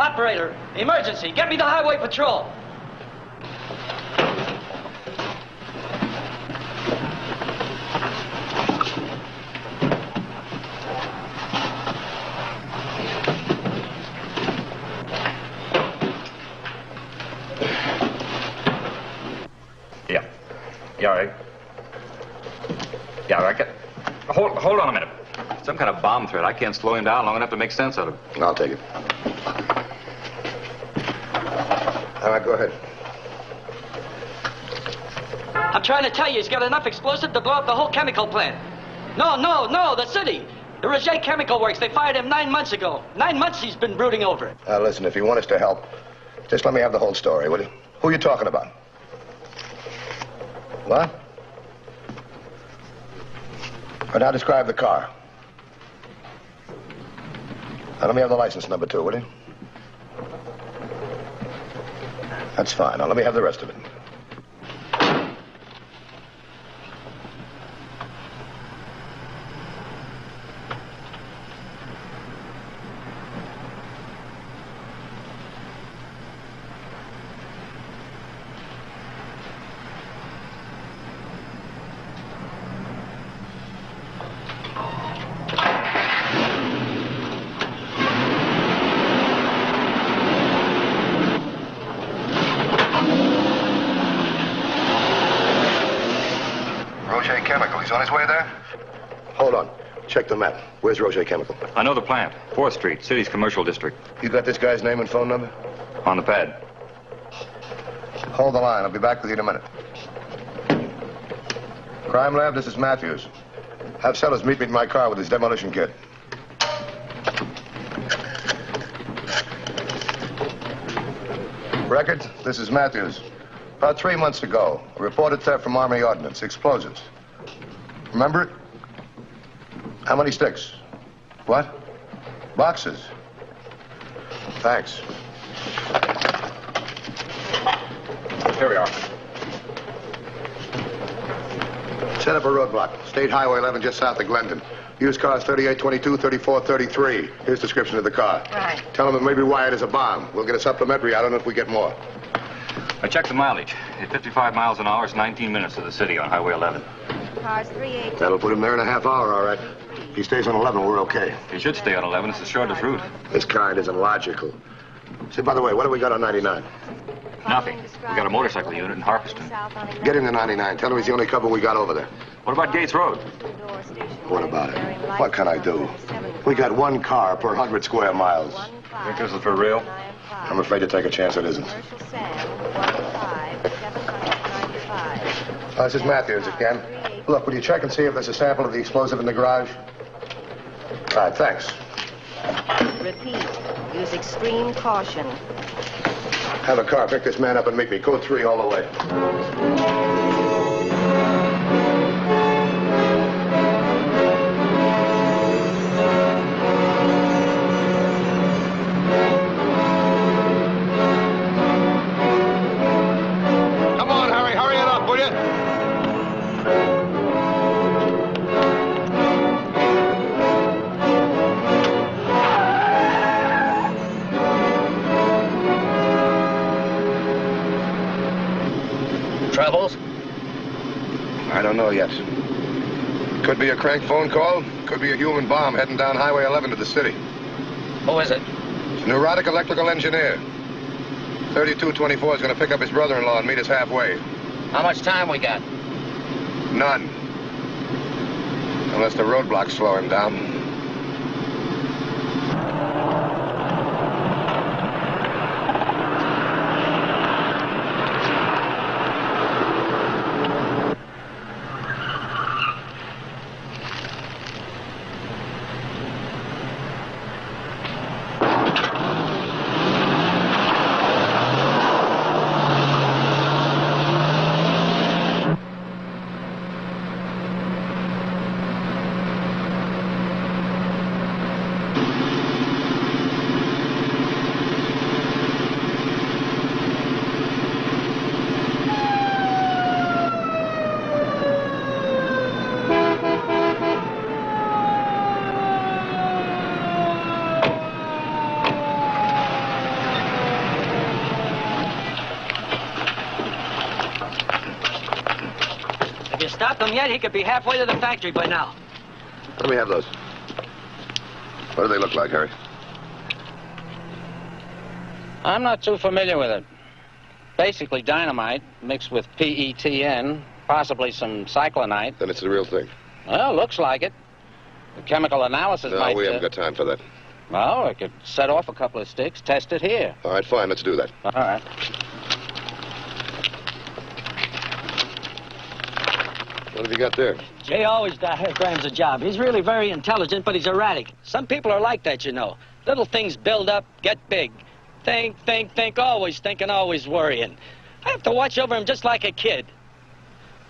Operator, emergency. Get me the highway patrol. Yeah. Yeah, all right. Yeah, all right. Hold on a minute. Some kind of bomb threat. I can't slow him down long enough to make sense out of it. I'll take it. All right, go ahead. I'm trying to tell you, he's got enough explosive to blow up the whole chemical plant. No, the city. The Roget Chemical Works. They fired him 9 months ago. 9 months he's been brooding over it. Listen, if you want us to help, just let me have the whole story, will you? Who are you talking about? What? Well, now describe the car. Now, let me have the license number, too, will you? That's fine. Now, let me have the rest of it. He's on his way there? Hold on. Check the map. Where's Roger Chemical? I know the plant. 4th Street, city's commercial district. You got this guy's name and phone number? On the pad. Hold the line. I'll be back with you in a minute. Crime Lab, this is Matthews. Have Sellers meet me in my car with his demolition kit. Record, this is Matthews. About 3 months ago, a reported theft from Army Ordnance, explosives. Remember it? How many sticks? What? Boxes. Thanks. Here we are. Set up a roadblock. State Highway 11 just south of Glendon. Used cars 3822, 3433. Here's description of the car. Right. Tell them it may be wired as a bomb. We'll get a supplementary. I don't know if we get more. I checked the mileage. At 55 miles an hour, it's 19 minutes to the city on Highway 11. Cars 38. That'll put him there in a half hour, all right. If he stays on 11, we're okay. He should stay on 11. It's the shortest route. This kind isn't logical. Say, by the way, what do we got on 99? Nothing. We got a motorcycle unit in Harveston. Get him to 99. Tell him he's the only cover we got over there. What about Gates Road? What about it? What can I do? We got one car per 100 square miles. Think this is for real? I'm afraid to take a chance it isn't. This is Matthews again. Look, will you check and see if there's a sample of the explosive in the garage? All right, thanks. Repeat. Use extreme caution. Have a car. Pick this man up and meet me. Code 3 all the way. Troubles? I don't know yet. Could be a crank phone call. Could be a human bomb heading down Highway 11 to the city. Who is it? It's a neurotic electrical engineer. 3224 is going to pick up his brother-in-law and meet us halfway. How much time we got? None. Unless the roadblocks slow him down. Stop him yet, he could be halfway to the factory by now. Let me have those. What do they look like, Harry? I'm not too familiar with it. Basically dynamite mixed with PETN, possibly some cyclonite. Then it's the real thing. Well, looks like it. The chemical analysis No, might... we haven't got time for that. Well, I could set off a couple of sticks, test it here. All right, fine, let's do that. All right. What have you got there? Jay always diagrams a job. He's really very intelligent, but he's erratic. Some people are like that, you know. Little things build up, get big. Think, always thinking, always worrying. I have to watch over him just like a kid.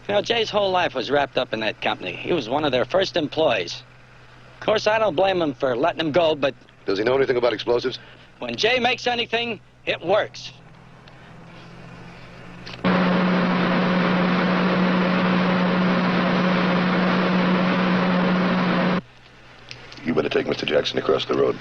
You know, Jay's whole life was wrapped up in that company. He was one of their first employees. Of course, I don't blame him for letting him go, but... Does he know anything about explosives? When Jay makes anything, it works. You better take Mr. Jackson across the road.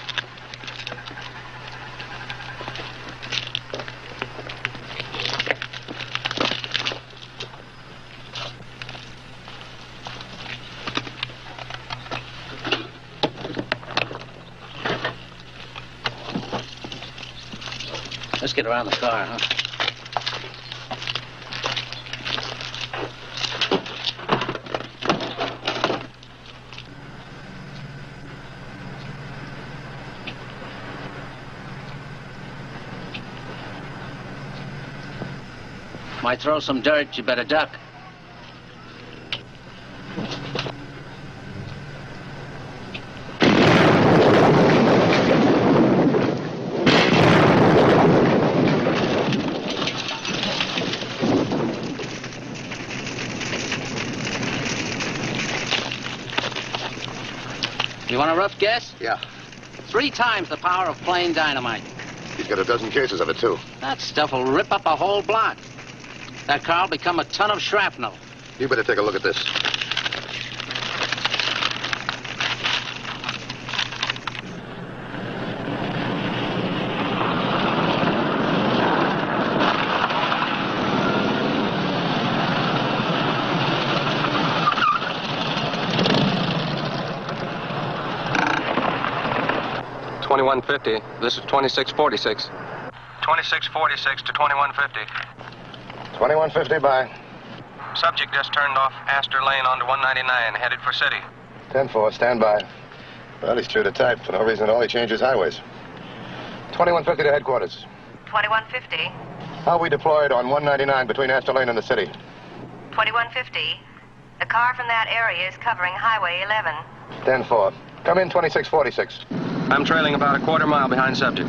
Let's get around the car, huh? Might throw some dirt, you better duck. You want a rough guess? Yeah. 3 times the power of plain dynamite. He's got a dozen cases of it, too. That stuff will rip up a whole block. That car will become a ton of shrapnel. You better take a look at this. $21.50. This is 2646. 2646 to 2150. 2150 by. Subject just turned off Astor Lane onto 199, headed for city. 10-4, stand by. Well, he's true to type. For no reason at all, he changes highways. 2150 to headquarters. 2150. How are we deployed on 199 between Astor Lane and the city? 2150. The car from that area is covering Highway 11. 10-4. Come in 2646. I'm trailing about a quarter mile behind subject.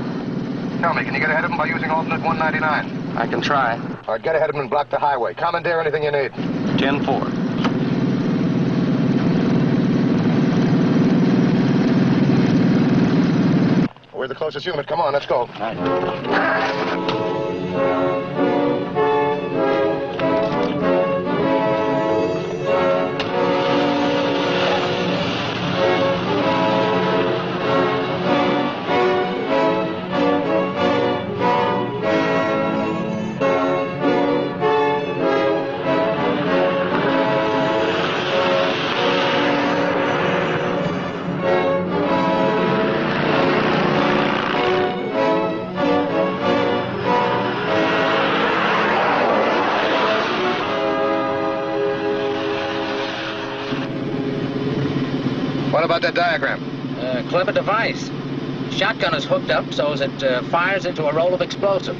Tell me, can you get ahead of him by using alternate 199? I can try. All right, get ahead of him and block the highway. Commandeer anything you need. 10-4. We're the closest unit. Come on, let's go. What about that diagram? Clever device. Shotgun is hooked up so as it fires into a roll of explosive.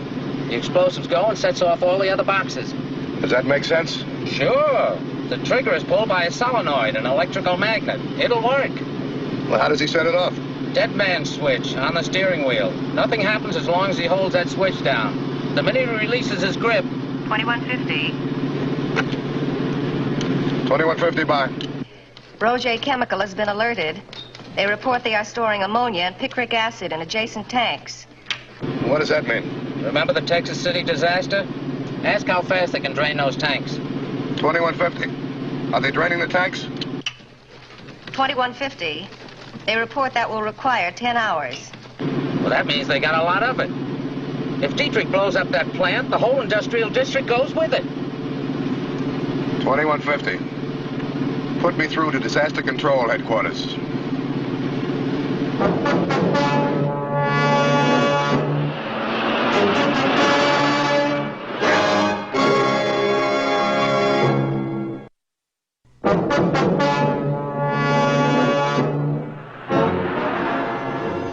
The explosives go and sets off all the other boxes. Does that make sense? Sure. The trigger is pulled by a solenoid, an electrical magnet. It'll work. Well, how does he set it off? Dead man switch on the steering wheel. Nothing happens as long as he holds that switch down. The minute he releases his grip... 2150. 2150 by. Roget Chemical has been alerted. They report they are storing ammonia and picric acid in adjacent tanks. What does that mean? Remember the Texas City disaster? Ask how fast they can drain those tanks. 2150. Are they draining the tanks? 2150. They report that will require 10 hours. Well, that means they got a lot of it. If Dietrich blows up that plant, the whole industrial district goes with it. 2150. Put me through to disaster control headquarters.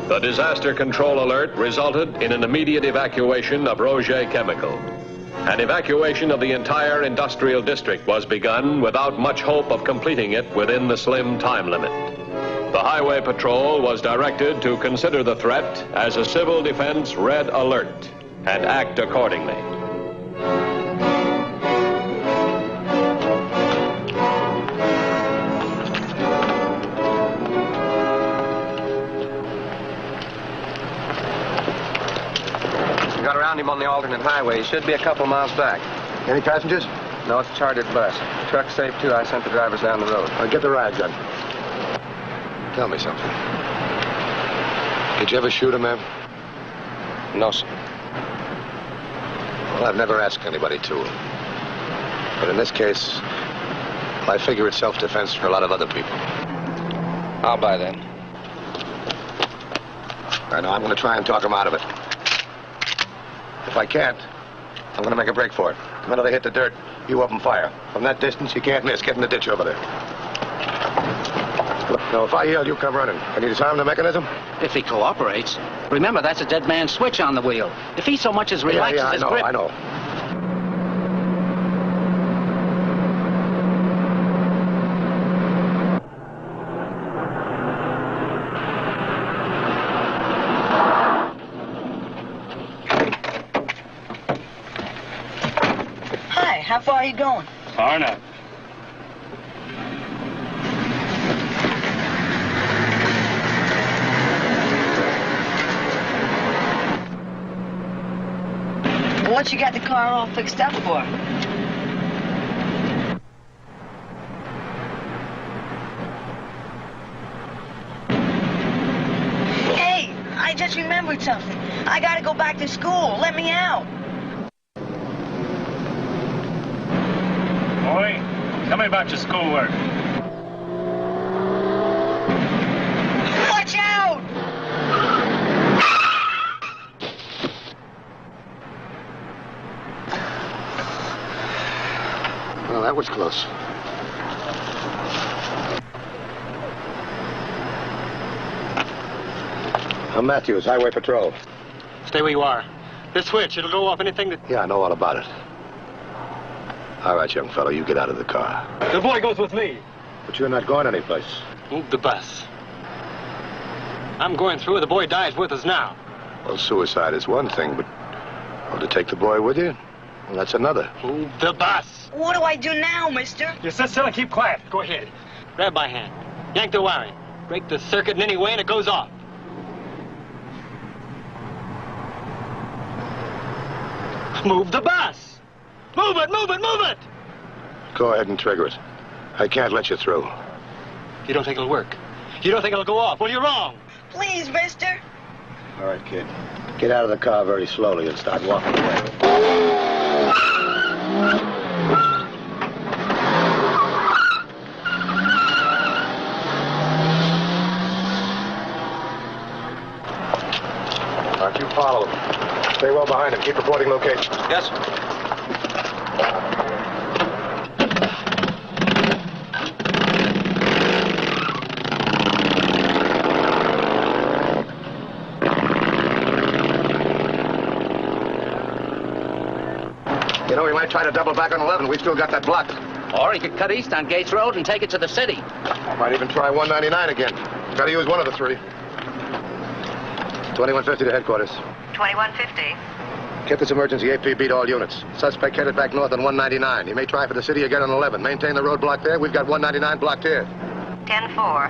The disaster control alert resulted in an immediate evacuation of Roget Chemical. An evacuation of the entire industrial district was begun without much hope of completing it within the slim time limit. The Highway Patrol was directed to consider the threat as a civil defense red alert and act accordingly. Got around him on the alternate highway. He should be a couple miles back. Any passengers? No, it's a chartered bus. Truck's safe, too. I sent the drivers down the road. Get the ride gun. Tell me something. Did you ever shoot a man? No, sir. Well, I've never asked anybody to. But in this case, I figure it's self-defense for a lot of other people. I'll buy that. I know. I'm going to try and talk him out of it. If I can't, I'm going to make a break for it. The minute they hit the dirt, you open fire. From that distance, you can't miss. Get in the ditch over there. Look, now, if I yell, you come running. Can you disarm the mechanism? If he cooperates. Remember, that's a dead man switch on the wheel. If he so much as relaxes his grip... I know. How far are you going? Far enough. What you got the car all fixed up for? Hey, I just remembered something. I gotta go back to school. Let me out. Boy, tell me about your schoolwork. Watch out! Well, that was close. I'm Matthews, Highway Patrol. Stay where you are. This switch, it'll go off anything that... Yeah, I know all about it. All right, young fellow, you get out of the car. The boy goes with me. But you're not going anyplace. Move the bus. I'm going through. The boy dies with us now. Well, suicide is one thing, but... Well, to take the boy with you? Well, that's another. Move the bus. What do I do now, mister? You sit still and keep quiet. Go ahead. Grab my hand. Yank the wiring. Break the circuit in any way and it goes off. Move the bus. Move it, move it, move it. Go ahead and trigger it. I can't let you through. You don't think it'll work? You don't think it'll go off? Well, you're wrong. Please, mister. All right, kid. Get out of the car very slowly and start walking away. Aren't you follow him? Stay well behind him. Keep reporting location. Yes. You know, we might try to double back on 11. We've still got that blocked. Or he could cut east on Gates Road and take it to the city. Might even try 199 again. Gotta use one of the three. 2150 to headquarters. 2150. Get this emergency APB to all units. Suspect headed back north on 199. He may try for the city again on 11. Maintain the road block there. We've got 199 blocked here. 10-4.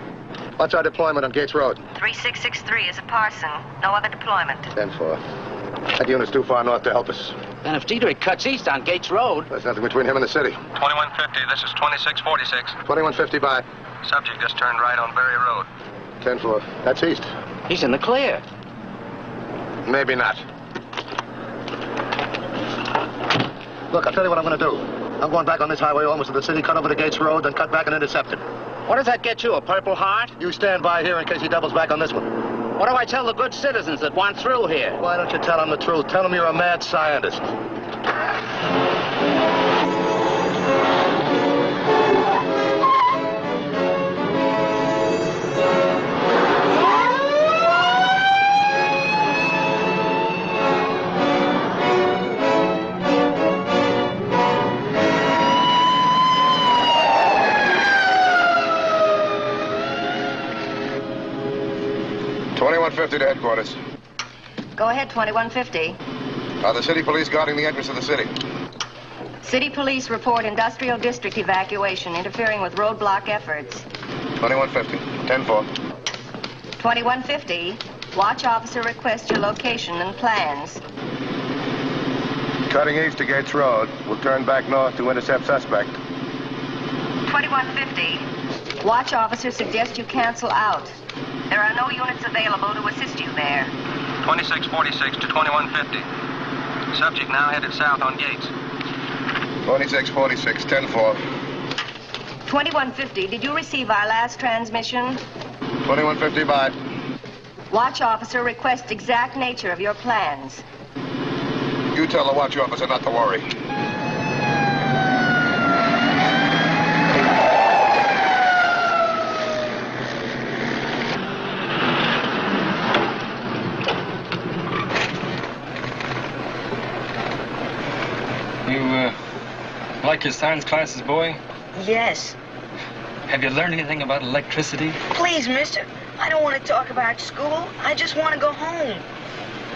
What's our deployment on Gates Road? 3663 is a Parson. No other deployment. 10-4. That unit's too far north to help us. Then if Diedrich cuts east on Gates Road... There's nothing between him and the city. 2150, this is 2646. 2150 by. Subject just turned right on Berry Road. 10-4. That's east. He's in the clear. Maybe not. Look, I'll tell you what I'm going to do. I'm going back on this highway almost to the city, cut over to Gates Road, then cut back and intercept him. What does that get you, a Purple Heart? You stand by here in case he doubles back on this one. What do I tell the good citizens that want through here? Why don't you tell them the truth? Tell them you're a mad scientist. .50 to headquarters. Go ahead, 2150. Are the city police guarding the entrance of the city? City police report industrial district evacuation interfering with roadblock efforts. 2150. 10-4. 2150. Watch officer requests your location and plans. Cutting east to Gates Road. We'll turn back north to intercept suspect. 2150. Watch officer suggests you cancel out. There are no units available to assist you there. 2646 to 2150. Subject now headed south on Gates. 2646, 10-4. 2150, did you receive our last transmission? 2150 by. Watch officer requests exact nature of your plans. You tell the watch officer not to worry. You, like your science classes, boy? Yes. Have you learned anything about electricity? Please, mister. I don't want to talk about school. I just want to go home.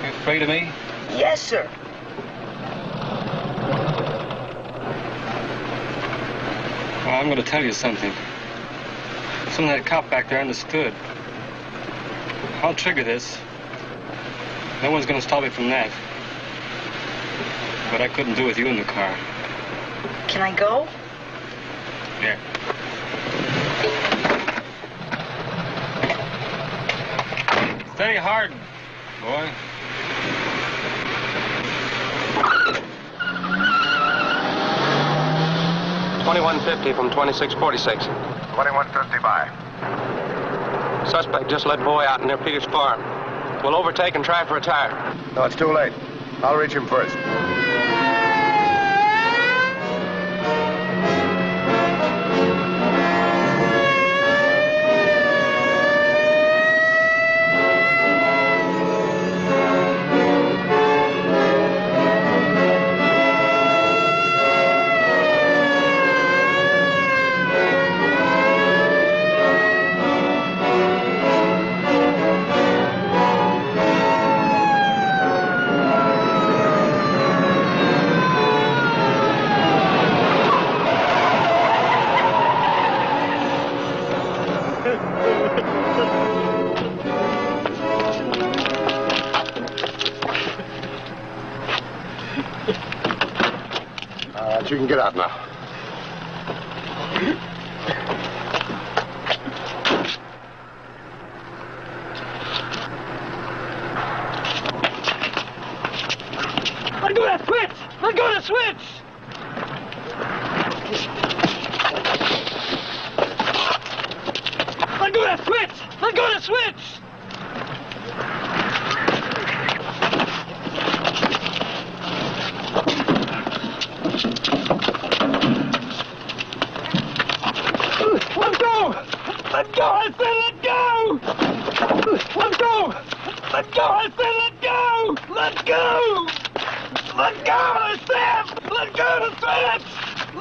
You afraid of me? Yes, sir. I'm going to tell you something. Something that cop back there understood. I'll trigger this. No one's going to stop me from that. But I couldn't do it with you in the car. Can I go? Yeah. Stay hard, boy. $21.50 from 2646. 2150 by. Suspect just let boy out near Peter's farm. We'll overtake and try for a tire. No, it's too late. I'll reach him first. You can get out now. Let go of that switch! Let go of the switch! Let go of that switch! Let go of the switch! Let go! Let go! I said let go! Let go! Let go! I said let go! Let go! Let go! I said! Let go of the switch!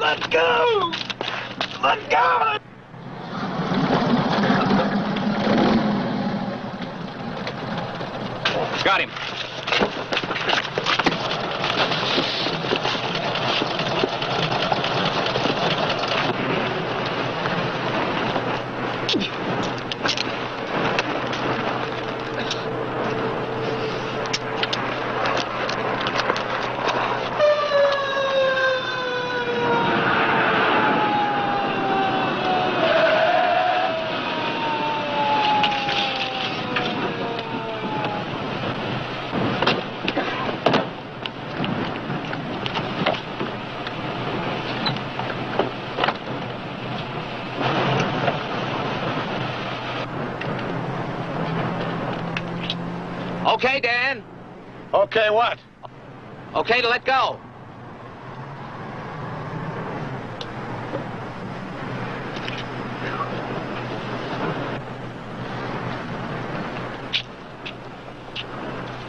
Let go! Let go! Got him. Okay, Dan. Okay, what? Okay to let go.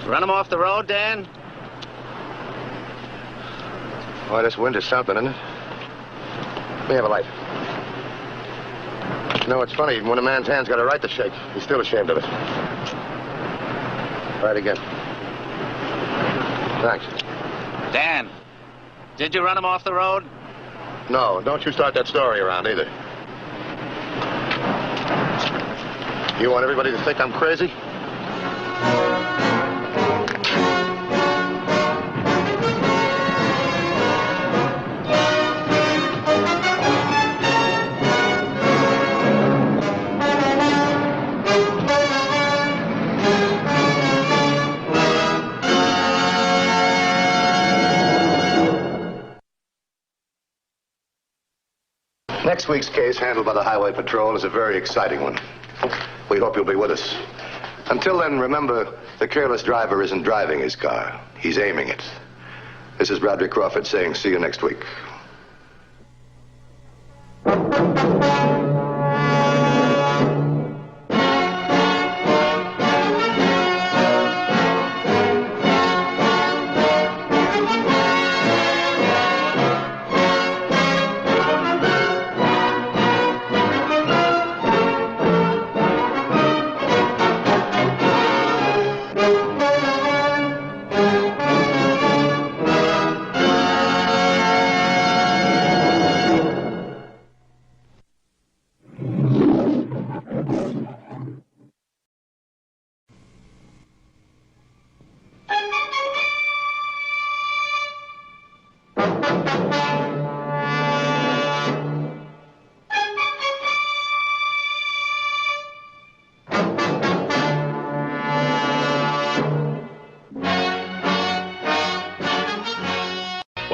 Run him off the road, Dan? Boy, this wind is something, isn't it? Let me have a light. You know, it's funny. When a man's hand's got a right to shake, he's still ashamed of it. Try it again. Thanks. Dan, did you run him off the road? No, don't you start that story around either. You want everybody to think I'm crazy? Next week's case, handled by the Highway Patrol, is a very exciting one. We hope you'll be with us. Until then, remember, the careless driver isn't driving his car. He's aiming it. This is Roderick Crawford saying, see you next week.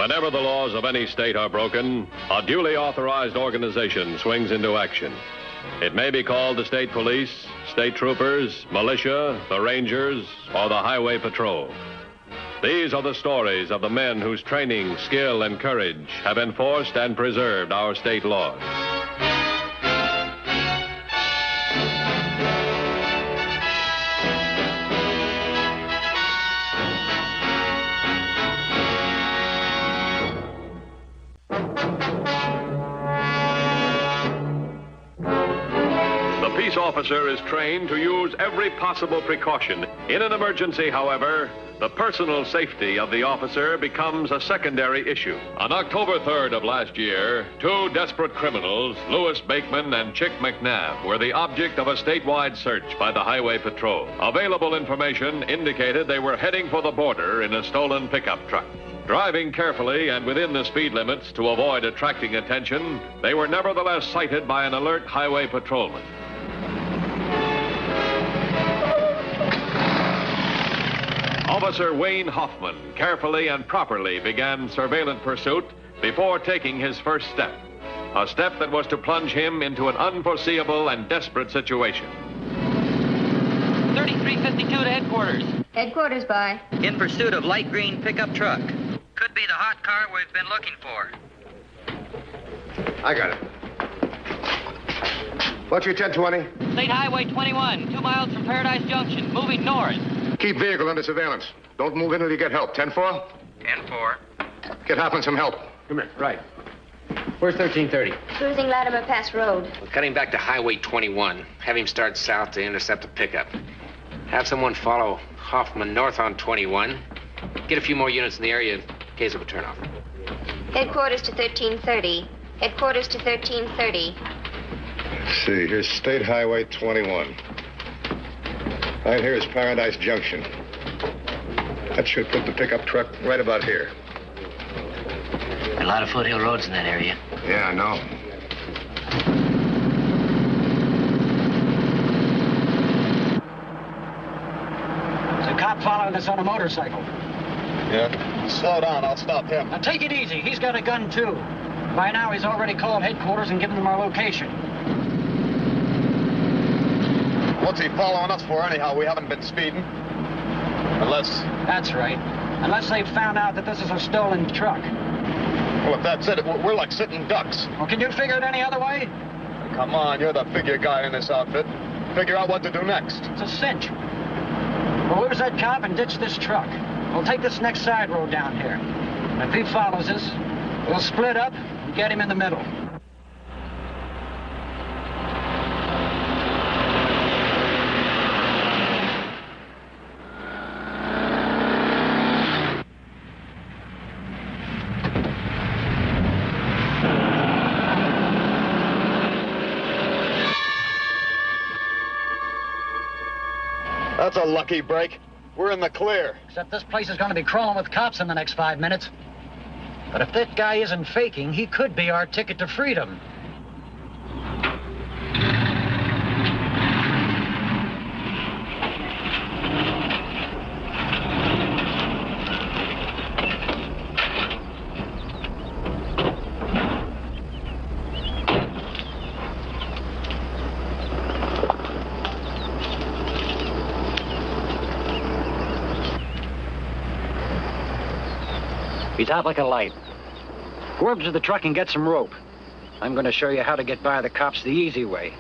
Whenever the laws of any state are broken, a duly authorized organization swings into action. It may be called the state police, state troopers, militia, the rangers, or the highway patrol. These are the stories of the men whose training, skill, and courage have enforced and preserved our state laws. The peace officer is trained to use every possible precaution. In an emergency, however, the personal safety of the officer becomes a secondary issue. On October 3rd of last year, two desperate criminals, Louis Bakeman and Chick McNabb, were the object of a statewide search by the Highway Patrol. Available information indicated they were heading for the border in a stolen pickup truck. Driving carefully and within the speed limits to avoid attracting attention, they were nevertheless sighted by an alert highway patrolman. Officer Wayne Hoffman carefully and properly began surveillance pursuit before taking his first step, a step that was to plunge him into an unforeseeable and desperate situation. 3352 to headquarters. Headquarters, by. In pursuit of light green pickup truck. Could be the hot car we've been looking for. I got it. What's your 1020? State Highway 21, 2 miles from Paradise Junction, moving north. Keep vehicle under surveillance. Don't move in until you get help. 10-4? 10-4. Get Hoffman some help. Come here, right. Where's 1330? Cruising Latimer Pass Road. We're cutting back to Highway 21. Have him start south to intercept a pickup. Have someone follow Hoffman north on 21. Get a few more units in the area in case of a turnoff. Headquarters to 1330. Headquarters to 1330. Let's see, here's State Highway 21. Right here is Paradise Junction. That should put the pickup truck right about here. A lot of foothill roads in that area. Yeah, I know. There's a cop following us on a motorcycle. Yeah? Slow down, I'll stop him. Now take it easy. He's got a gun, too. By now, he's already called headquarters and given them our location. What's he following us for anyhow? We haven't been speeding. Unless... That's right. Unless they've found out that this is a stolen truck. Well, if that's it, we're like sitting ducks. Well, can you figure it any other way? Come on, you're the figure guy in this outfit. Figure out what to do next. It's a cinch. We'll lose that cop and ditch this truck. We'll take this next side road down here. And if he follows us, we'll split up and get him in the middle. That's a lucky break. We're in the clear. Except this place is going to be crawling with cops in the next 5 minutes. But if that guy isn't faking, he could be our ticket to freedom. He's out like a light. Go over to the truck and get some rope. I'm going to show you how to get by the cops the easy way.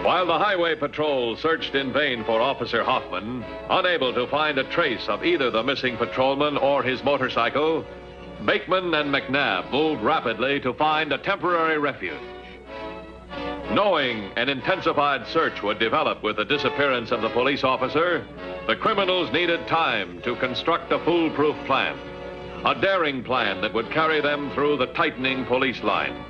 While the highway patrol searched in vain for Officer Hoffman, unable to find a trace of either the missing patrolman or his motorcycle, Bakeman and McNabb moved rapidly to find a temporary refuge. Knowing an intensified search would develop with the disappearance of the police officer, the criminals needed time to construct a foolproof plan, a daring plan that would carry them through the tightening police line.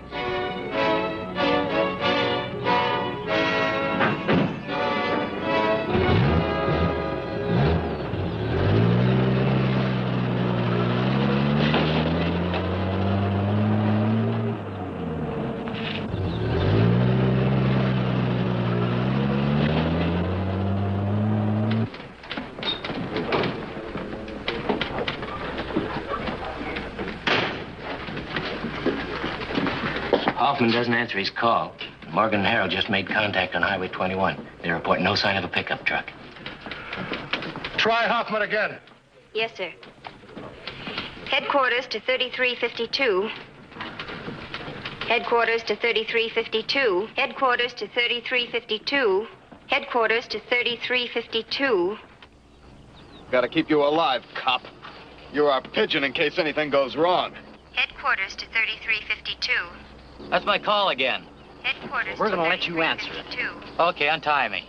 Hoffman doesn't answer his call. Morgan and Harold just made contact on Highway 21. They report no sign of a pickup truck. Try Hoffman again. Yes, sir. Headquarters to 3352. Headquarters to 3352. Headquarters to 3352. Headquarters to 3352. Gotta keep you alive, cop. You're our pigeon in case anything goes wrong. Headquarters to 3352. That's my call again. Headquarters We're to gonna let you answer it. 3352. Okay, untie me.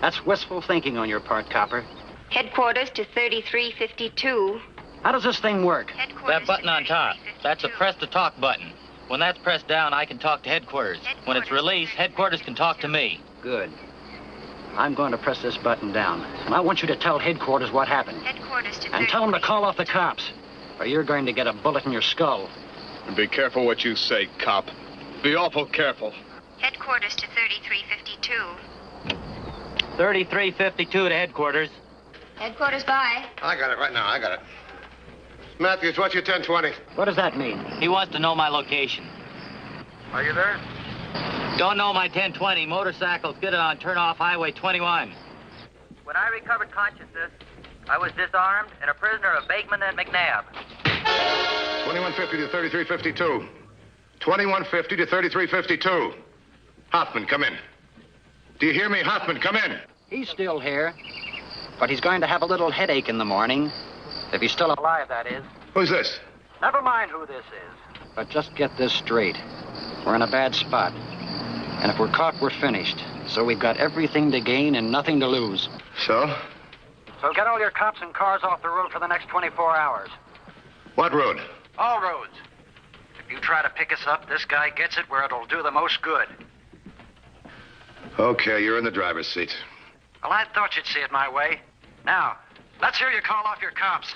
That's wistful thinking on your part, Copper. Headquarters to 3352. How does this thing work? That button on top, that's a press to talk button. When that's pressed down, I can talk to headquarters. When it's released, headquarters can talk to me. Good. I'm going to press this button down. And I want you to tell headquarters what happened. Headquarters to And tell them to call off the cops, or you're going to get a bullet in your skull. And be careful what you say, cop. Be awful careful. Headquarters to 3352. 3352 to headquarters. Headquarters by. I got it right now. I got it. Matthews, what's your 1020? What does that mean? He wants to know my location. Are you there? Don't know my 1020. Motorcycle's good on turn-off Highway 21. When I recovered consciousness, I was disarmed and a prisoner of Bakeman and McNabb. 2150 to 3352. 2150 to 3352. Hoffman, come in. Do you hear me? Hoffman, come in. He's still here, but he's going to have a little headache in the morning. If he's still alive, that is. Who's this? Never mind who this is. But just get this straight. We're in a bad spot. And if we're caught, we're finished. So we've got everything to gain and nothing to lose. So? So get all your cops and cars off the road for the next 24 hours. What road? All roads. If you try to pick us up, this guy gets it where it'll do the most good. Okay, you're in the driver's seat. Well, I thought you'd see it my way. Now, let's hear you call off your cops.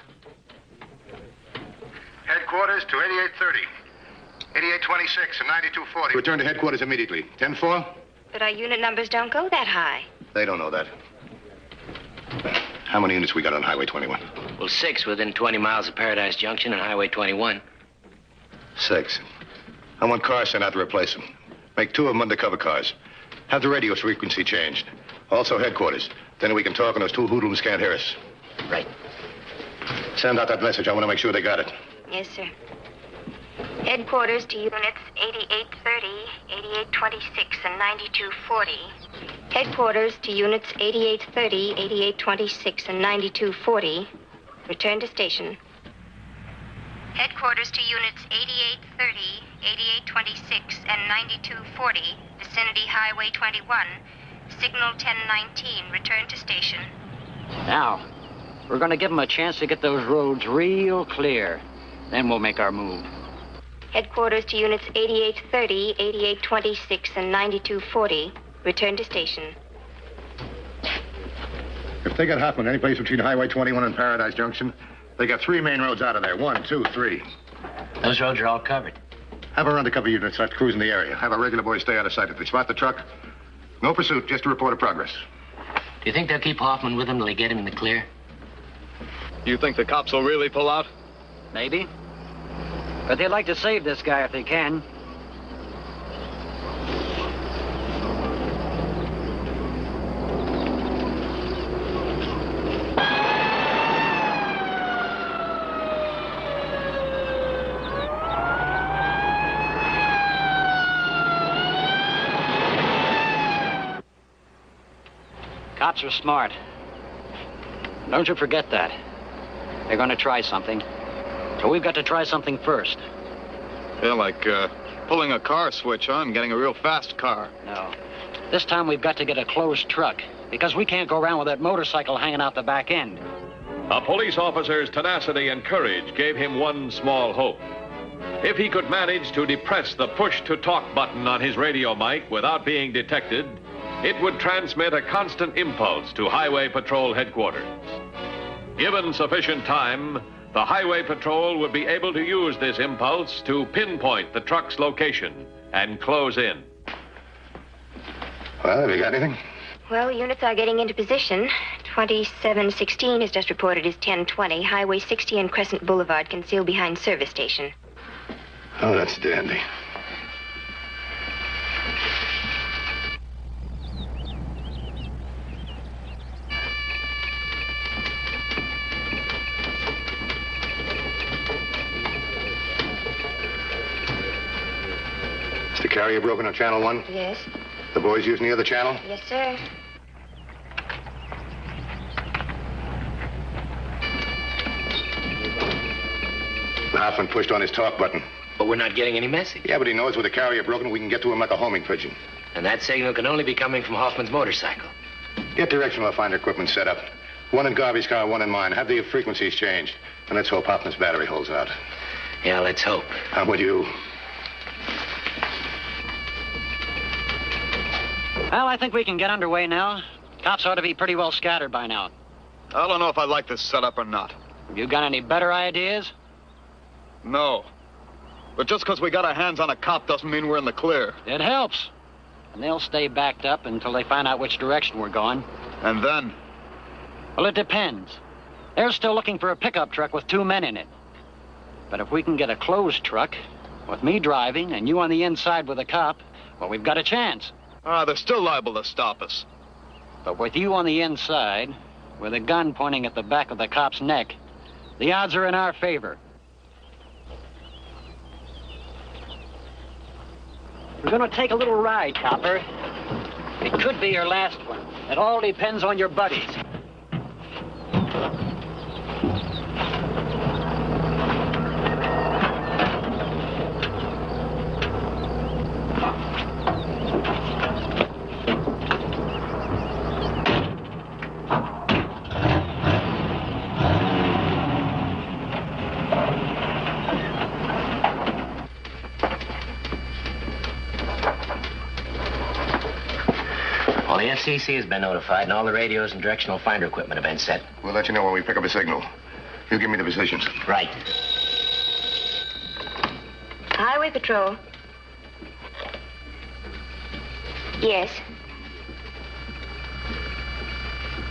Headquarters to 8830. 8826 and 9240. Return to headquarters immediately. 10-4? But our unit numbers don't go that high. They don't know that. How many units we got on Highway 21? Well, 6 within 20 miles of Paradise Junction and Highway 21. 6. I want cars sent out to replace them. Make 2 of them undercover cars. Have the radio frequency changed. Also headquarters. Then we can talk and those 2 hoodlums can't hear us. Right. Send out that message. I want to make sure they got it. Yes, sir. Headquarters to units 8830, 8826, and 9240. Headquarters to units 8830, 8826, and 9240. Return to station. Headquarters to units 8830, 8826, and 9240. Vicinity Highway 21. Signal 1019. Return to station. Now, we're going to give them a chance to get those roads real clear. Then we'll make our move. Headquarters to units 8830, 8826, and 9240. Return to station. If they got Hoffman any place between Highway 21 and Paradise Junction, they got 3 main roads out of there. 1, 2, 3. Those roads are all covered. Have our undercover unit start cruising the area. Have our regular boys stay out of sight. If they spot the truck, no pursuit, just a report of progress. Do you think they'll keep Hoffman with them till they get him in the clear? You think the cops will really pull out? Maybe. But they'd like to save this guy if they can. Cops are smart. Don't you forget that. They're going to try something. So we've got to try something first. Yeah, like pulling a car switch on, getting a real fast car. No. This time we've got to get a closed truck, because we can't go around with that motorcycle hanging out the back end. A police officer's tenacity and courage gave him one small hope. If he could manage to depress the push-to-talk button on his radio mic without being detected, it would transmit a constant impulse to Highway Patrol headquarters. Given sufficient time, the Highway Patrol would be able to use this impulse to pinpoint the truck's location and close in. Well, have you got anything? Well, units are getting into position. 2716 is just reported as 1020. Highway 60 and Crescent Boulevard concealed behind service station. Oh, that's dandy. carrier broken on Channel 1? Yes. The boys using the other channel? Yes, sir. Hoffman pushed on his talk button. But we're not getting any message. Yeah, but he knows with the carrier broken, we can get to him like a homing pigeon. And that signal can only be coming from Hoffman's motorcycle. Get directional finder equipment set up. One in Garvey's car, one in mine. Have the frequencies changed. And let's hope Hoffman's battery holds out. Yeah, let's hope. I'm with you. Well, I think we can get underway now. Cops ought to be pretty well scattered by now. I don't know if I like this setup or not. You got any better ideas? No. But just because we got our hands on a cop doesn't mean we're in the clear. It helps. And they'll stay backed up until they find out which direction we're going. And then? Well, it depends. They're still looking for a pickup truck with 2 men in it. But if we can get a closed truck, with me driving and you on the inside with a cop, well, we've got a chance. They're still liable to stop us. But with you on the inside, with a gun pointing at the back of the cop's neck, the odds are in our favor. We're gonna take a little ride, copper. It could be your last one. It all depends on your buddies. Well, the FCC has been notified, and all the radios and directional finder equipment have been set. We'll let you know when we pick up a signal. You give me the positions. Right. Highway Patrol. Yes.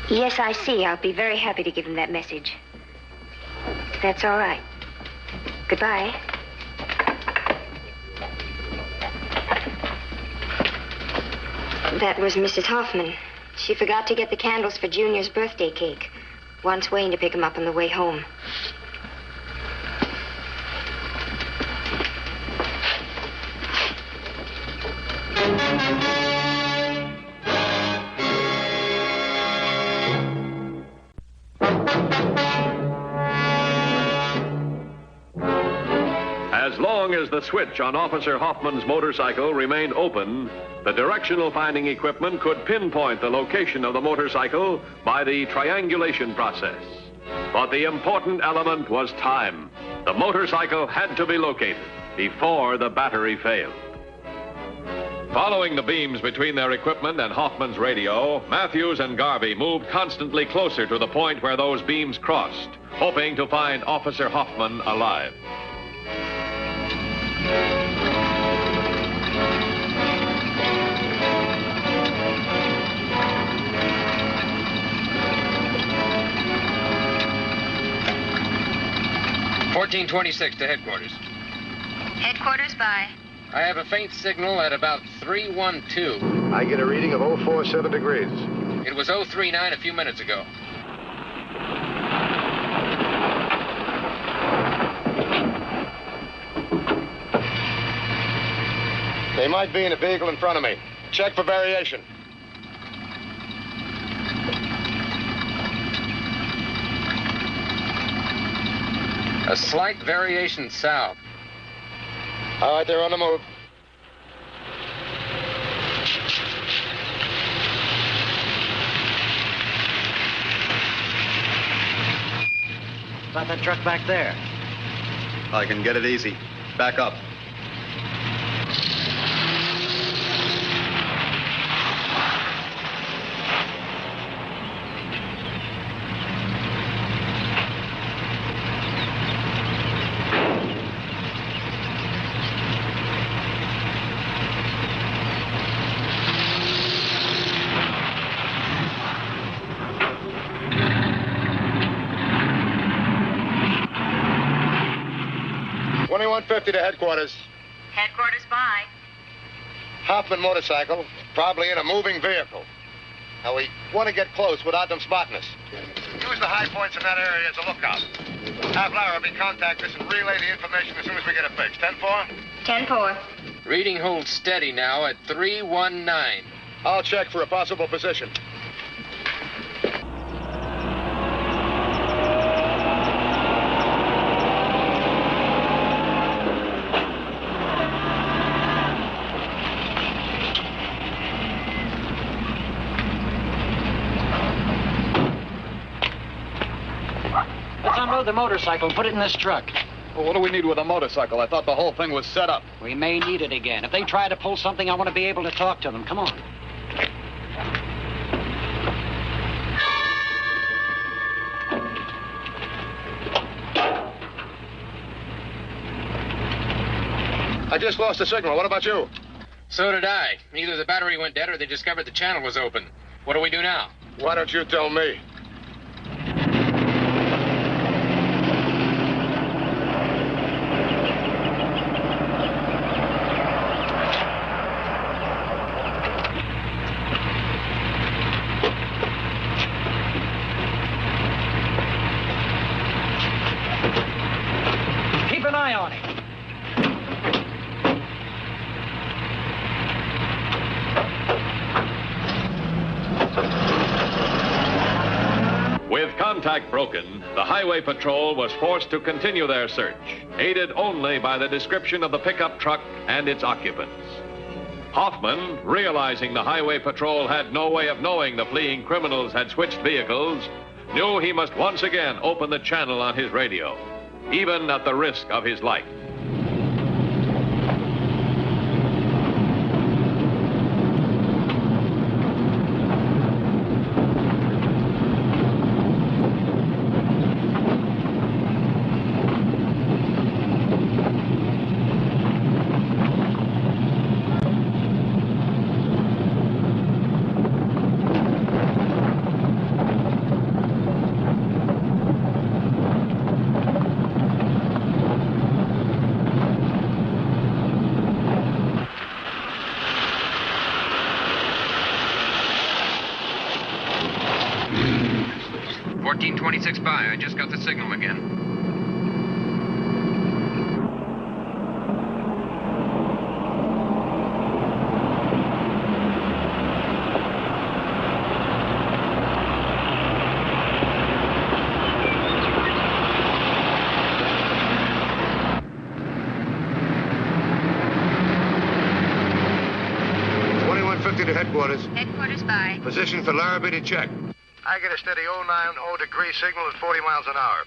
Yes, I see. I'll be very happy to give him that message. That's all right. Goodbye. That was Mrs. Hoffman. She forgot to get the candles for Junior's birthday cake. Wants Wayne to pick him up on the way home. As long as the switch on Officer Hoffman's motorcycle remained open, the directional finding equipment could pinpoint the location of the motorcycle by the triangulation process. But the important element was time. The motorcycle had to be located before the battery failed. Following the beams between their equipment and Hoffman's radio, Matthews and Garvey moved constantly closer to the point where those beams crossed, hoping to find Officer Hoffman alive. (1426) to headquarters. Headquarters by? I have a faint signal at about 312. I get a reading of 047 degrees. It was 039 a few minutes ago. They might be in a vehicle in front of me. Check for variation. A slight variation south. All right, they're on the move. About that truck back there. I can get it easy. Back up. .50 to headquarters. Headquarters by? Hoffman motorcycle, probably in a moving vehicle. Now, we want to get close without them spotting us. Use the high points in that area as a lookout. Have Lara be contact us and relay the information as soon as we get it fixed. 10-4? 10-4. Reading holds steady now at 319. I'll check for a possible position. Let's unload the motorcycle and put it in this truck. Well, what do we need with a motorcycle? I thought the whole thing was set up. We may need it again. If they try to pull something, I want to be able to talk to them. Come on. I just lost the signal. What about you? So did I. Either the battery went dead or they discovered the channel was open. What do we do now? Why don't you tell me? Keep an eye on it. With contact broken, the Highway Patrol was forced to continue their search, aided only by the description of the pickup truck and its occupants. Hoffman, realizing the Highway Patrol had no way of knowing the fleeing criminals had switched vehicles, knew he must once again open the channel on his radio, even at the risk of his life. By. I just got the signal again. To headquarters. Headquarters by. Position for Larrabee to check. I get a steady 090 degree signal at 40 miles an hour.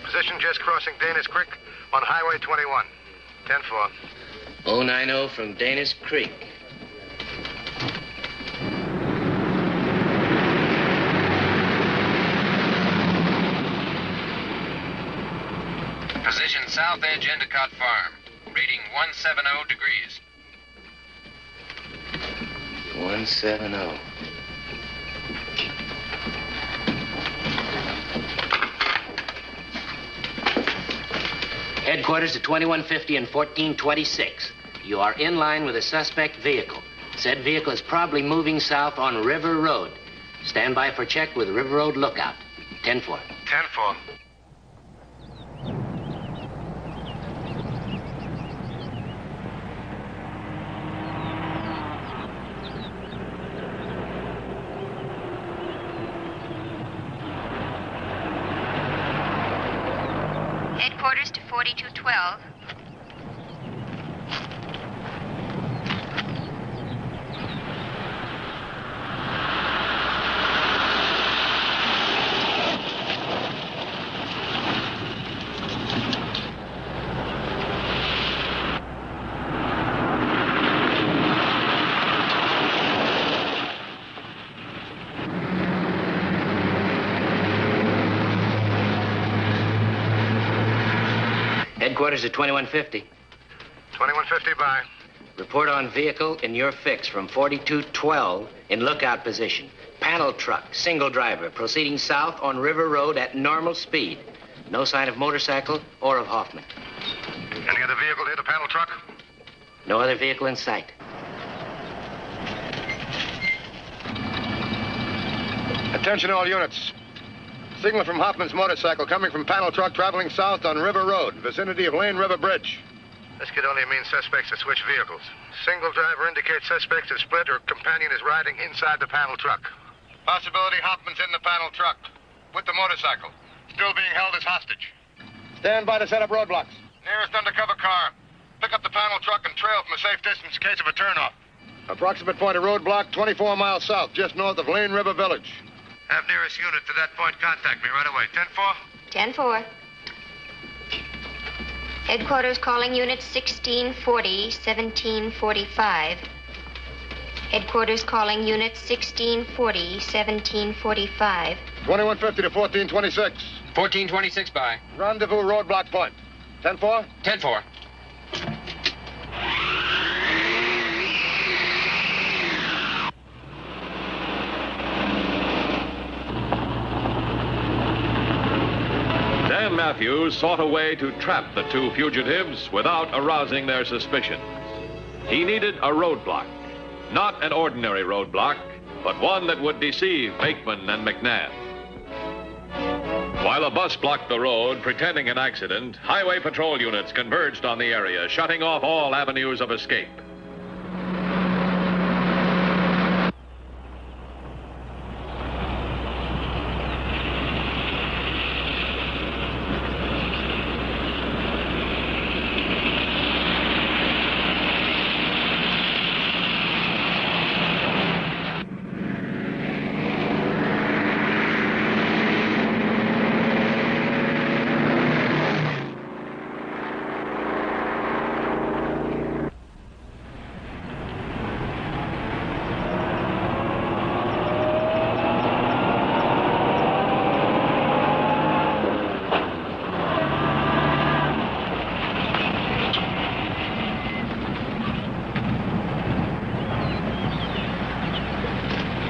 Position just crossing Dana's Creek on Highway 21. 10-4. 090 from Dana's Creek. Position south edge Endicott Farm. Reading 170 degrees. 170. Headquarters to 2150 and 1426. You are in line with a suspect vehicle. Said vehicle is probably moving south on River Road. Stand by for check with River Road Lookout. 10-4. 10-4. Headquarters to 4212. Headquarters at 2150. 2150 by. Report on vehicle in your fix from 4212 in lookout position. Panel truck, single driver, proceeding south on River Road at normal speed. No sign of motorcycle or of Hoffman. Any other vehicle near the panel truck? No other vehicle in sight. Attention all units. Signal from Hoffman's motorcycle coming from panel truck traveling south on River Road, vicinity of Lane River Bridge. This could only mean suspects have switched vehicles. Single driver indicates suspects have split or companion is riding inside the panel truck. Possibility Hoffman's in the panel truck with the motorcycle, still being held as hostage. Stand by to set up roadblocks. Nearest undercover car. Pick up the panel truck and trail from a safe distance in case of a turnoff. Approximate point of roadblock 24 miles south, just north of Lane River Village. Have nearest unit to that point contact me right away. 10-4? 10-4. Headquarters calling unit 1640, 1745. Headquarters calling unit 1640, 1745. 2150 to 1426. 1426 by. Rendezvous roadblock point. 10-4? 10-4. Dan Matthews sought a way to trap the two fugitives without arousing their suspicions. He needed a roadblock. Not an ordinary roadblock, but one that would deceive Bakeman and McNabb. While a bus blocked the road, pretending an accident, highway patrol units converged on the area, shutting off all avenues of escape.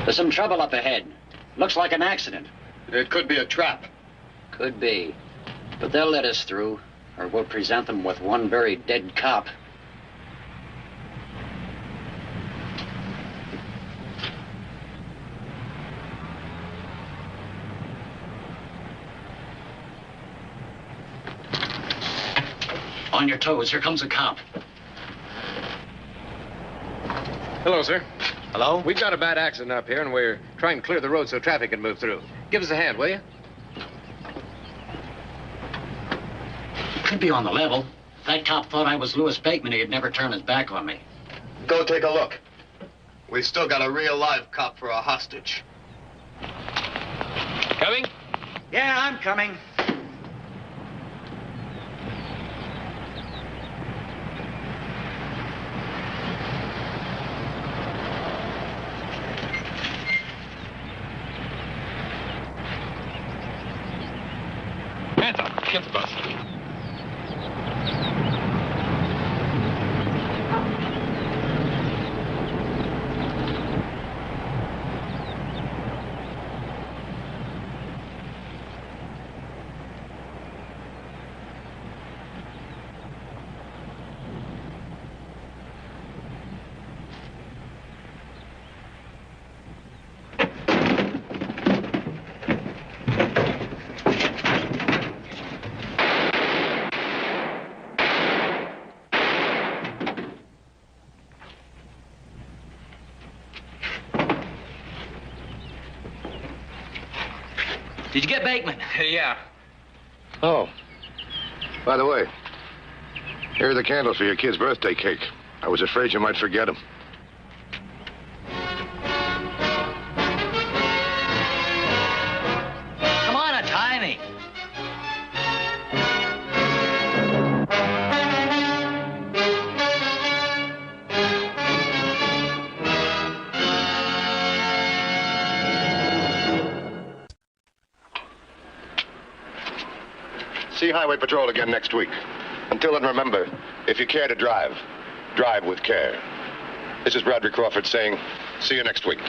There's some trouble up ahead. Looks like an accident. It could be a trap. Could be. But they'll let us through, or we'll present them with one very dead cop. On your toes. Here comes a cop. Hello, sir. Hello? We've got a bad accident up here, and we're trying to clear the road so traffic can move through. Give us a hand, will you? Could be on the level. If that cop thought I was Louis Bakeman, he'd never turn his back on me. Go take a look. We still got a real live cop for a hostage. Coming? Yeah, I'm coming. Hands up. Get the bus. Did you get Bakeman? Yeah. Oh. By the way, here are the candles for your kid's birthday cake. I was afraid you might forget them. Come on, untie me. See Highway Patrol again next week. Until then, remember, if you care to drive, drive with care. This is Bradley Crawford saying, see you next week.